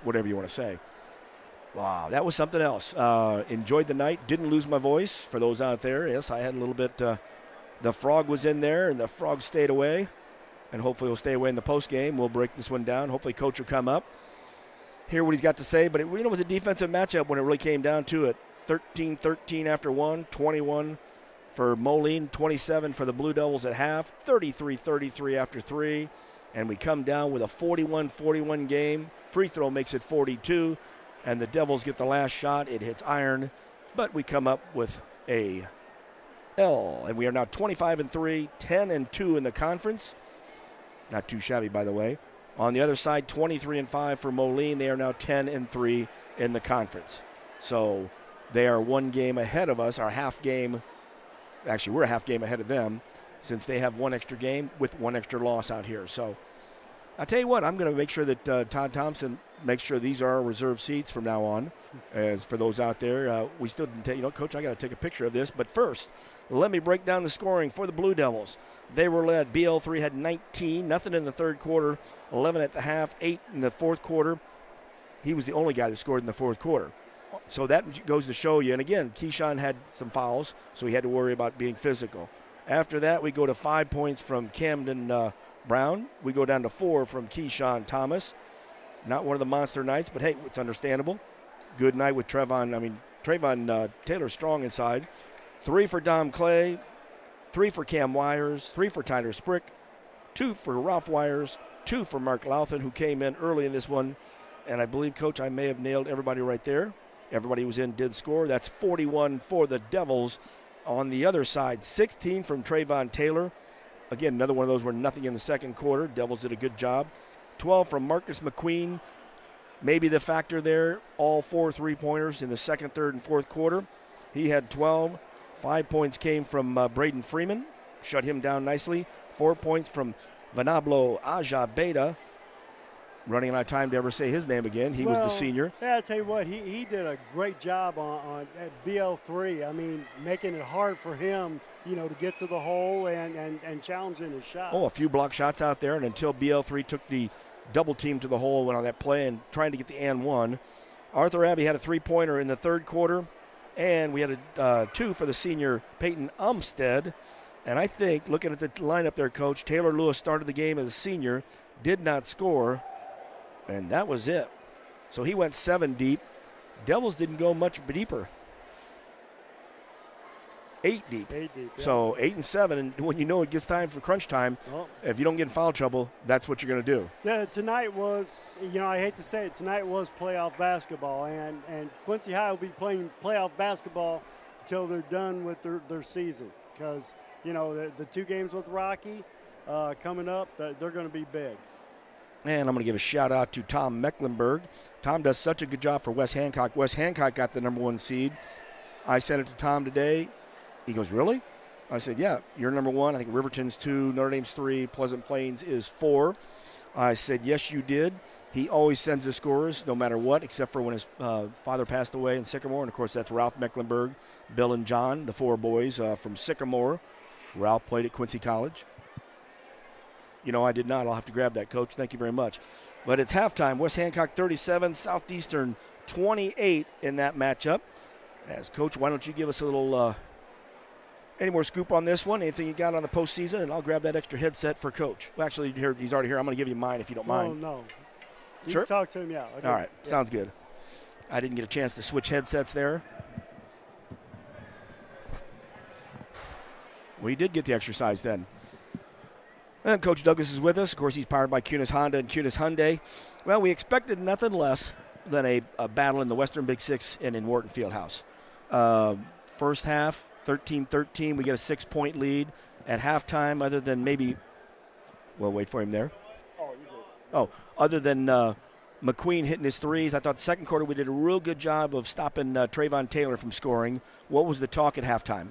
whatever you want to say. Wow, that was something else. Enjoyed the night. Didn't lose my voice for those out there. Yes, I had a little bit. The frog was in there, and the frog stayed away. And hopefully he'll stay away in the post game. We'll break this one down. Hopefully Coach will come up, hear what he's got to say. But it was a defensive matchup when it really came down to it. 13-13 after 1, 21 for Moline, 27 for the Blue Devils at half, 33-33 after 3. And we come down with a 41-41 game. Free throw makes it 42. And the Devils get the last shot. It hits iron, but we come up with a L. And we are now 25-3, 10-2 in the conference. Not too shabby, by the way. On the other side, 23-5 for Moline. They are now 10-3 in the conference. So they are one game ahead of us. Our half game, actually, we're a half game ahead of them since they have one extra game with one extra loss out here. So I'll tell you what, I'm going to make sure that Todd Thompson makes sure these are our reserve seats from now on. As for those out there, we still didn't take, Coach, I got to take a picture of this. But first, let me break down the scoring for the Blue Devils. They were led. BL3 had 19, nothing in the third quarter, 11 at the half, 8 in the fourth quarter. He was the only guy that scored in the fourth quarter. So that goes to show you. And again, Keyshawn had some fouls, so he had to worry about being physical. After that, we go to 5 points from Camden Brown. We go down to 4 from Keyshawn Thomas. Not one of the monster nights, but hey, it's understandable. Good night with Trayvon Taylor strong inside. 3 for Dom Clay, 3 for Cam Wires, 3 for Tyler Sprick, 2 for Ralph Wires, 2 for Mark Louthan, who came in early in this one. And I believe, Coach, I may have nailed everybody right there. Everybody who was in did score. That's 41 for the Devils On the other side, 16 from Trayvon Taylor. Again, another one of those where nothing in the second quarter. Devils did a good job. 12 from Marcus McQueen. Maybe the factor there, all 4 3-pointers in the second, third, and fourth quarter. He had 12. 5 points came from Braden Freeman. Shut him down nicely. 4 points from Vanablo Aja Beta. Running out of time to ever say his name again. He was the senior. Yeah, I tell you what, he did a great job at BL3. I mean, making it hard for him, to get to the hole and challenging his shot. Oh, a few block shots out there, and until BL3 took the double team to the hole on that play and trying to get the and one. Arthur Abbey had a 3-pointer in the third quarter, and we had a 2 for the senior Peyton Umstead. And I think, looking at the lineup there, Coach, Taylor Lewis started the game as a senior, did not score, and that was it. So he went 7 deep. Devils didn't go much deeper. 8 deep. 8 deep, yeah. So 8 and 7, and when it gets time for crunch time, if you don't get in foul trouble, that's what you're going to do. Yeah, tonight was, I hate to say it, tonight was playoff basketball, and Quincy High will be playing playoff basketball until they're done with their season, because, the 2 games with Rocky coming up, they're going to be big. And I'm going to give a shout-out to Tom Mecklenburg. Tom does such a good job for Wes Hancock. Wes Hancock got the number 1 seed. I sent it to Tom today. He goes, really? I said, yeah, you're number 1. I think Riverton's 2, Notre Dame's 3, Pleasant Plains is 4. I said, yes, you did. He always sends the scores no matter what, except for when his father passed away in Sycamore. And, of course, that's Ralph Mecklenburg, Bill and John, the 4 boys from Sycamore. Ralph played at Quincy College. I did not. I'll have to grab that, Coach. Thank you very much. But it's halftime. West Hancock 37, Southeastern 28 in that matchup. As Coach, why don't you give us a little any more scoop on this one? Anything you got on the postseason? And I'll grab that extra headset for Coach. Well, actually, he's already here. I'm going to give you mine if you don't mind. No. You Sure? can talk to him, yeah. All right. Yeah. Sounds good. I didn't get a chance to switch headsets there. We did get the exercise then. And Coach Douglas is with us. Of course, he's powered by Kunis Honda and Kunis Hyundai. Well, we expected nothing less than a battle in the Western Big Six and in Wharton Fieldhouse. First half, 13-13. We get a 6-point lead. At halftime, other than maybe – well, wait for him there. Other than McQueen hitting his threes, I thought the second quarter we did a real good job of stopping Trayvon Taylor from scoring. What was the talk at halftime?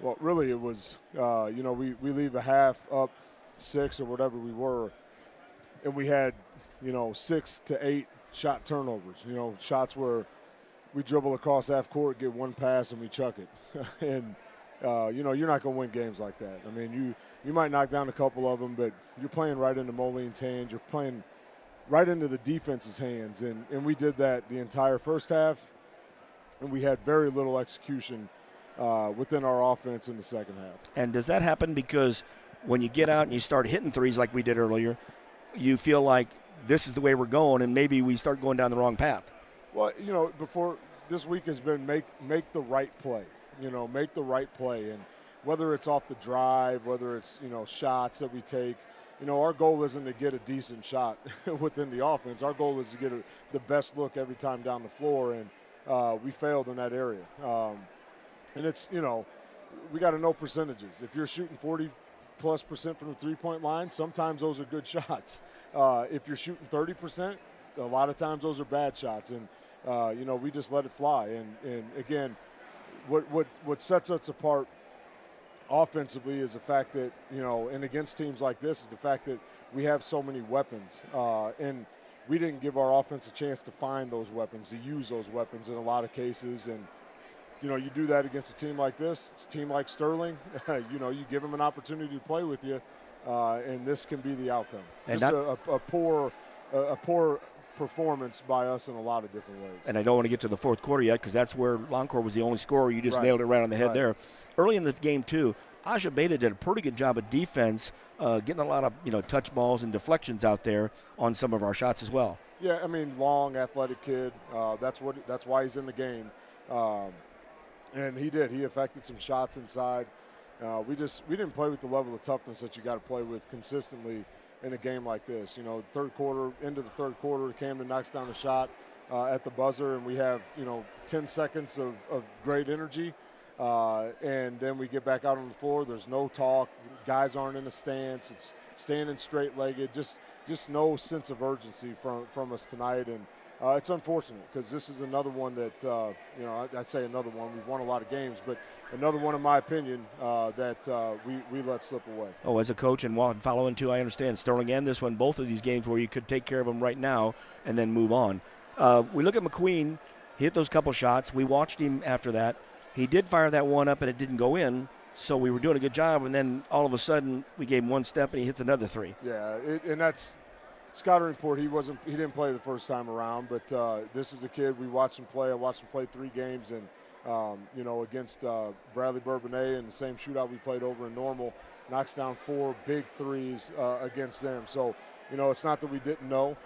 Well, really it was, we leave a half up 6 or whatever we were, and we had, 6 to 8 shot turnovers, shots where we dribble across half court, get 1 pass, and we chuck it. And, you're not going to win games like that. I mean, you might knock down a couple of them, but you're playing right into Moline's hands. You're playing right into the defense's hands, and we did that the entire first half, and we had very little execution within our offense in the second half. And does that happen because when you get out and you start hitting threes like we did earlier, you feel like this is the way we're going and maybe we start going down the wrong path? Well, before this week has been make the right play, make the right play. And whether it's off the drive, whether it's, shots that we take, our goal isn't to get a decent shot within the offense. Our goal is to get the best look every time down the floor, and we failed in that area. And it's, we got to know percentages. If you're shooting 40+% from the three-point line, sometimes those are good shots. If you're shooting 30%, a lot of times those are bad shots. And, we just let it fly. And again, what sets us apart offensively is the fact that, and against teams like this, is the fact that we have so many weapons. And we didn't give our offense a chance to find those weapons, to use those weapons in a lot of cases. And, you do that against a team like this, it's a team like Sterling, you give them an opportunity to play with you, and this can be the outcome. And just a poor performance by us in a lot of different ways. And I don't want to get to the fourth quarter yet because that's where Longcore was the only scorer. You just nailed it right on the head there. Early in the game, too, Aja Beta did a pretty good job of defense, getting a lot of touch balls and deflections out there on some of our shots as well. Yeah, I mean, long, athletic kid. That's why he's in the game. And he did. He affected some shots inside. We didn't play with the level of toughness that you got to play with consistently in a game like this. Third quarter, into the third quarter, Camden knocks down a shot at the buzzer, and we have 10 seconds of great energy. And then we get back out on the floor. There's no talk. Guys aren't in the stance. It's standing straight-legged. Just no sense of urgency from us tonight. And it's unfortunate because this is another one that, I say another one. We've won a lot of games, but another one, in my opinion, that we let slip away. Oh, as a coach and following too, I understand. Sterling and this one, both of these games where you could take care of them right now and then move on. We look at McQueen. He hit those couple shots. We watched him after that. He did fire that one up, and it didn't go in, so we were doing a good job, and then all of a sudden we gave him one step, and he hits another three. Yeah, and that's scouting report. He didn't play the first time around, but this is a kid. We watched him play. I watched him play 3 games, and against Bradley Bourbonnais in the same shootout we played over in Normal, knocks down 4 big threes against them. So, it's not that we didn't know.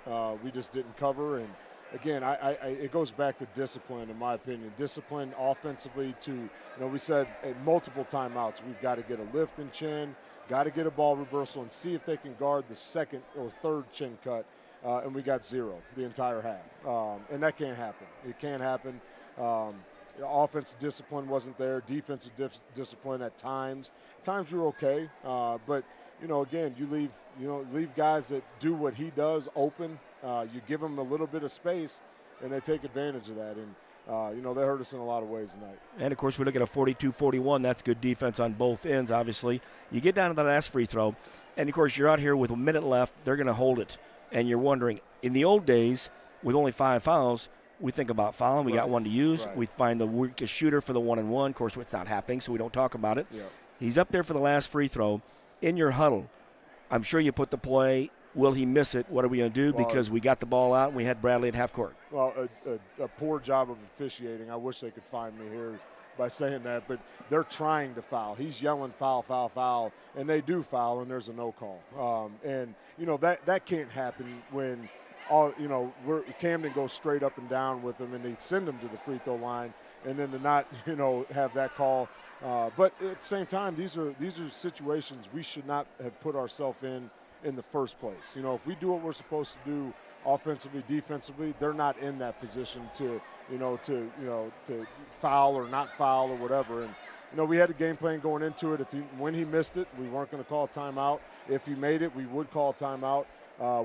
We just didn't cover. And, again, it goes back to discipline, in my opinion. Discipline offensively to, we said at multiple timeouts, we've got to get a lift in chin, got to get a ball reversal and see if they can guard the second or third chin cut. And we got 0 the entire half. And that can't happen. It can't happen. Offensive discipline wasn't there. Defensive discipline at times. At times you're okay, but again, you leave guys that do what he does open. You give them a little bit of space, and they take advantage of that. And they hurt us in a lot of ways tonight. And of course, we look at a 42-41. That's good defense on both ends. Obviously, you get down to the last free throw, and of course, you're out here with a minute left. They're going to hold it, and you're wondering. In the old days, with only 5 fouls, we think about fouling. We got one to use. Right. We find the weakest shooter for the 1-and-1. Of course, it's not happening, so we don't talk about it. Yeah. He's up there for the last free throw. In your huddle, I'm sure you put the play. Will he miss it? What are we going to do? Because we got the ball out and we had Bradley at half court. Well, a poor job of officiating. I wish they could find me here by saying that, but they're trying to foul. He's yelling foul, foul, foul, and they do foul, and there's a no call. And that can't happen when Camden goes straight up and down with them, and they send them to the free throw line, and then to not have that call. But at the same time, these are situations we should not have put ourselves in the first place. If we do what we're supposed to do offensively, defensively, they're not in that position to foul or not foul or whatever. And we had a game plan going into it. When he missed it, we weren't going to call a timeout. If he made it, we would call a timeout.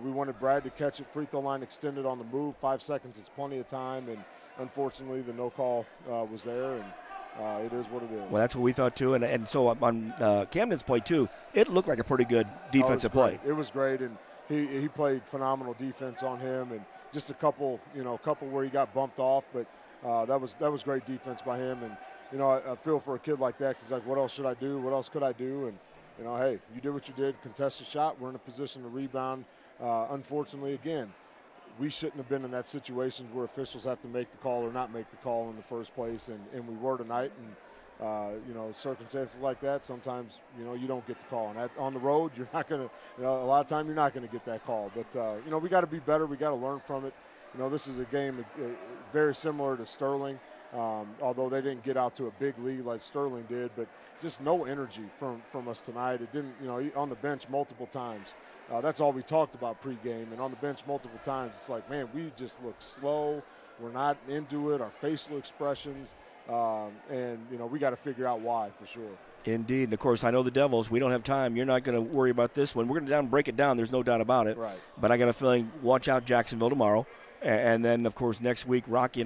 We wanted Brad to catch it, free throw line extended on the move. 5 seconds is plenty of time, and unfortunately the no call was there, and it is what it is. Well, that's what we thought too, and so on Camden's play too, it looked like a pretty good defensive play. It was great, and he played phenomenal defense on him, and just a couple where he got bumped off, but that was great defense by him, and I feel for a kid like that because like, what else should I do? What else could I do? And hey, you did what you did, contest the shot. We're in a position to rebound. Unfortunately, again, we shouldn't have been in that situation where officials have to make the call or not make the call in the first place, and we were tonight. And circumstances like that, sometimes you don't get the call. And on the road, you're not going to. A lot of time you're not going to get that call. But we got to be better. We got to learn from it. This is a game very similar to Sterling. Although they didn't get out to a big lead like Sterling did, but just no energy from us tonight. It didn't, on the bench multiple times. That's all we talked about pregame, and on the bench multiple times. It's like, man, we just look slow. We're not into it. Our facial expressions, and we got to figure out why for sure. Indeed, and of course, I know the Devils. We don't have time. You're not going to worry about this one. We're going to break it down. There's no doubt about it. Right. But I got a feeling. Watch out, Jacksonville tomorrow, and then of course next week, Rocky.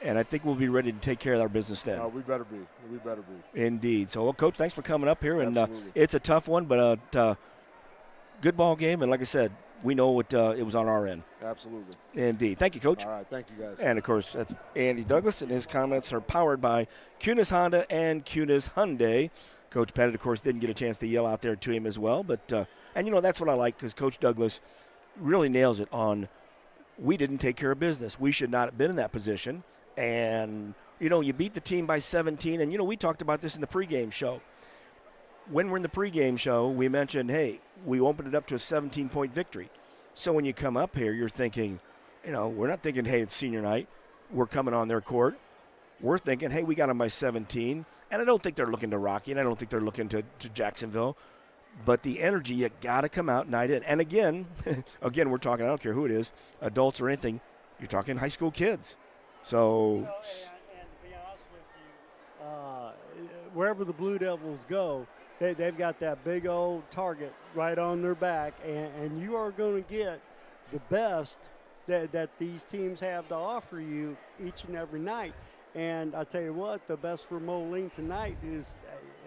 And I think we'll be ready to take care of our business then. We better be. We better be. Indeed. So, well, Coach, thanks for coming up here. And Absolutely. It's a tough one, but good ball game. And like I said, we know it was on our end. Absolutely. Indeed. Thank you, Coach. All right. Thank you, guys. And, of course, that's Andy Douglas, and his comments are powered by Kunis Honda and Kunis Hyundai. Coach Pettit, of course, didn't get a chance to yell out there to him as well. But, that's what I like because Coach Douglas really nails it on we didn't take care of business. We should not have been in that position. And, you beat the team by 17. And, we talked about this in the pregame show. When we're in the pregame show, we mentioned, hey, we opened it up to a 17-point victory. So when you come up here, you're thinking, we're not thinking, hey, it's senior night. We're coming on their court. We're thinking, hey, we got them by 17. And I don't think they're looking to Rocky, and I don't think they're looking to Jacksonville. But the energy, you got to come out night in. And again, we're talking, I don't care who it is, adults or anything, you're talking high school kids. So, and to be honest with you, wherever the Blue Devils go, they've got that big old target right on their back, and you are going to get the best that these teams have to offer you each and every night. And I tell you what, the best for Moline tonight is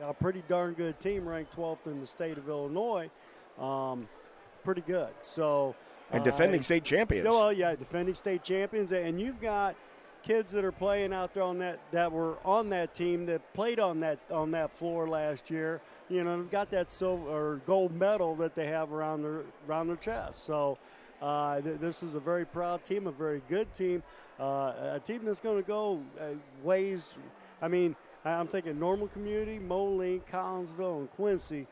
a pretty darn good team, ranked 12th in the state of Illinois. Pretty good. So, and defending state champions. Well, yeah, defending state champions, and you've got kids that are playing out there that were on that team that played on that floor last year. You know, they've got that silver or gold medal that they have around their chest. So this is a very proud team, a very good team, a team that's going to go ways. I mean, I'm thinking Normal Community, Moline, Collinsville, and Quincy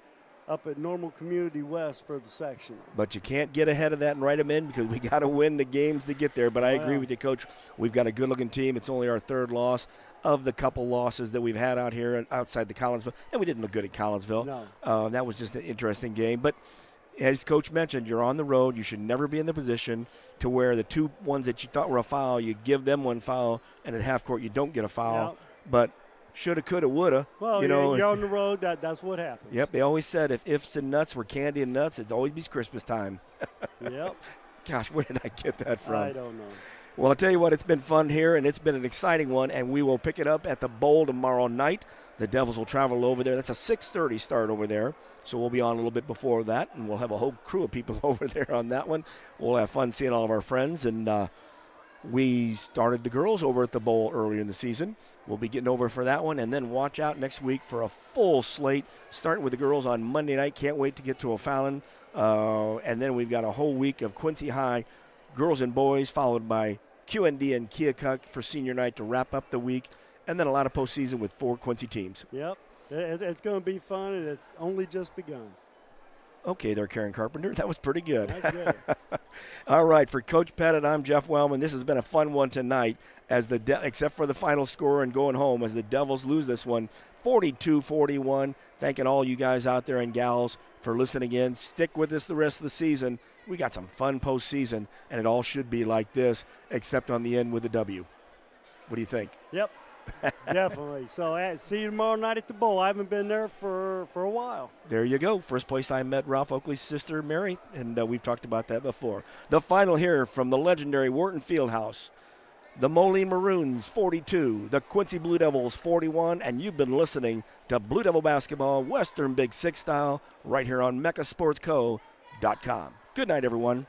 up at Normal Community West for the section. But you can't get ahead of that and write them in because we got to win the games to get there. But I agree with you, Coach. We've got a good-looking team. It's only our third loss of the couple losses that we've had out here outside the Collinsville. And we didn't look good at Collinsville. No. That was just an interesting game. But as Coach mentioned, you're on the road. You should never be in the position to where the two ones that you thought were a foul, you give them one foul, and at half court you don't get a foul. Yep. But shoulda, coulda, woulda. Well, you know, you're on the road. That's what happens. Yep. They always said if ifs and nuts were candy and nuts, it'd always be Christmas time. Yep. Gosh, where did I get that from? I don't know. Well, I'll tell you what, it's been fun here, and it's been an exciting one, and we will pick it up at the Bowl tomorrow night. The Devils will travel over there. That's a 6:30 start over there, so we'll be on a little bit before that, and we'll have a whole crew of people over there on that one. We'll have fun seeing all of our friends, and we started the girls over at the Bowl earlier in the season. We'll be getting over for that one, and then watch out next week for a full slate, starting with the girls on Monday night. Can't wait to get to O'Fallon. And then we've got a whole week of Quincy High girls and boys, followed by QND and Keokuk for senior night to wrap up the week, and then a lot of postseason with 4 Quincy teams. Yep. It's going to be fun, and it's only just begun. Okay there, Karen Carpenter. That was pretty good. That's good. All right, for Coach Pettit, I'm Jeff Wellman. This has been a fun one tonight, as except for the final score and going home, as the Devils lose this one 42-41. Thanking all you guys out there and gals for listening in. Stick with us the rest of the season. We got some fun postseason, and it all should be like this, except on the end with a W. What do you think? Yep. Definitely. So see you tomorrow night at the Bowl. I haven't been there for a while. There you go. First place I met Ralph Oakley's sister, Mary, and we've talked about that before. The final here from the legendary Wharton Fieldhouse. The Moline Maroons 42, the Quincy Blue Devils 41, and you've been listening to Blue Devil Basketball Western Big Six style right here on MeccaSportsCo.com. Good night, everyone.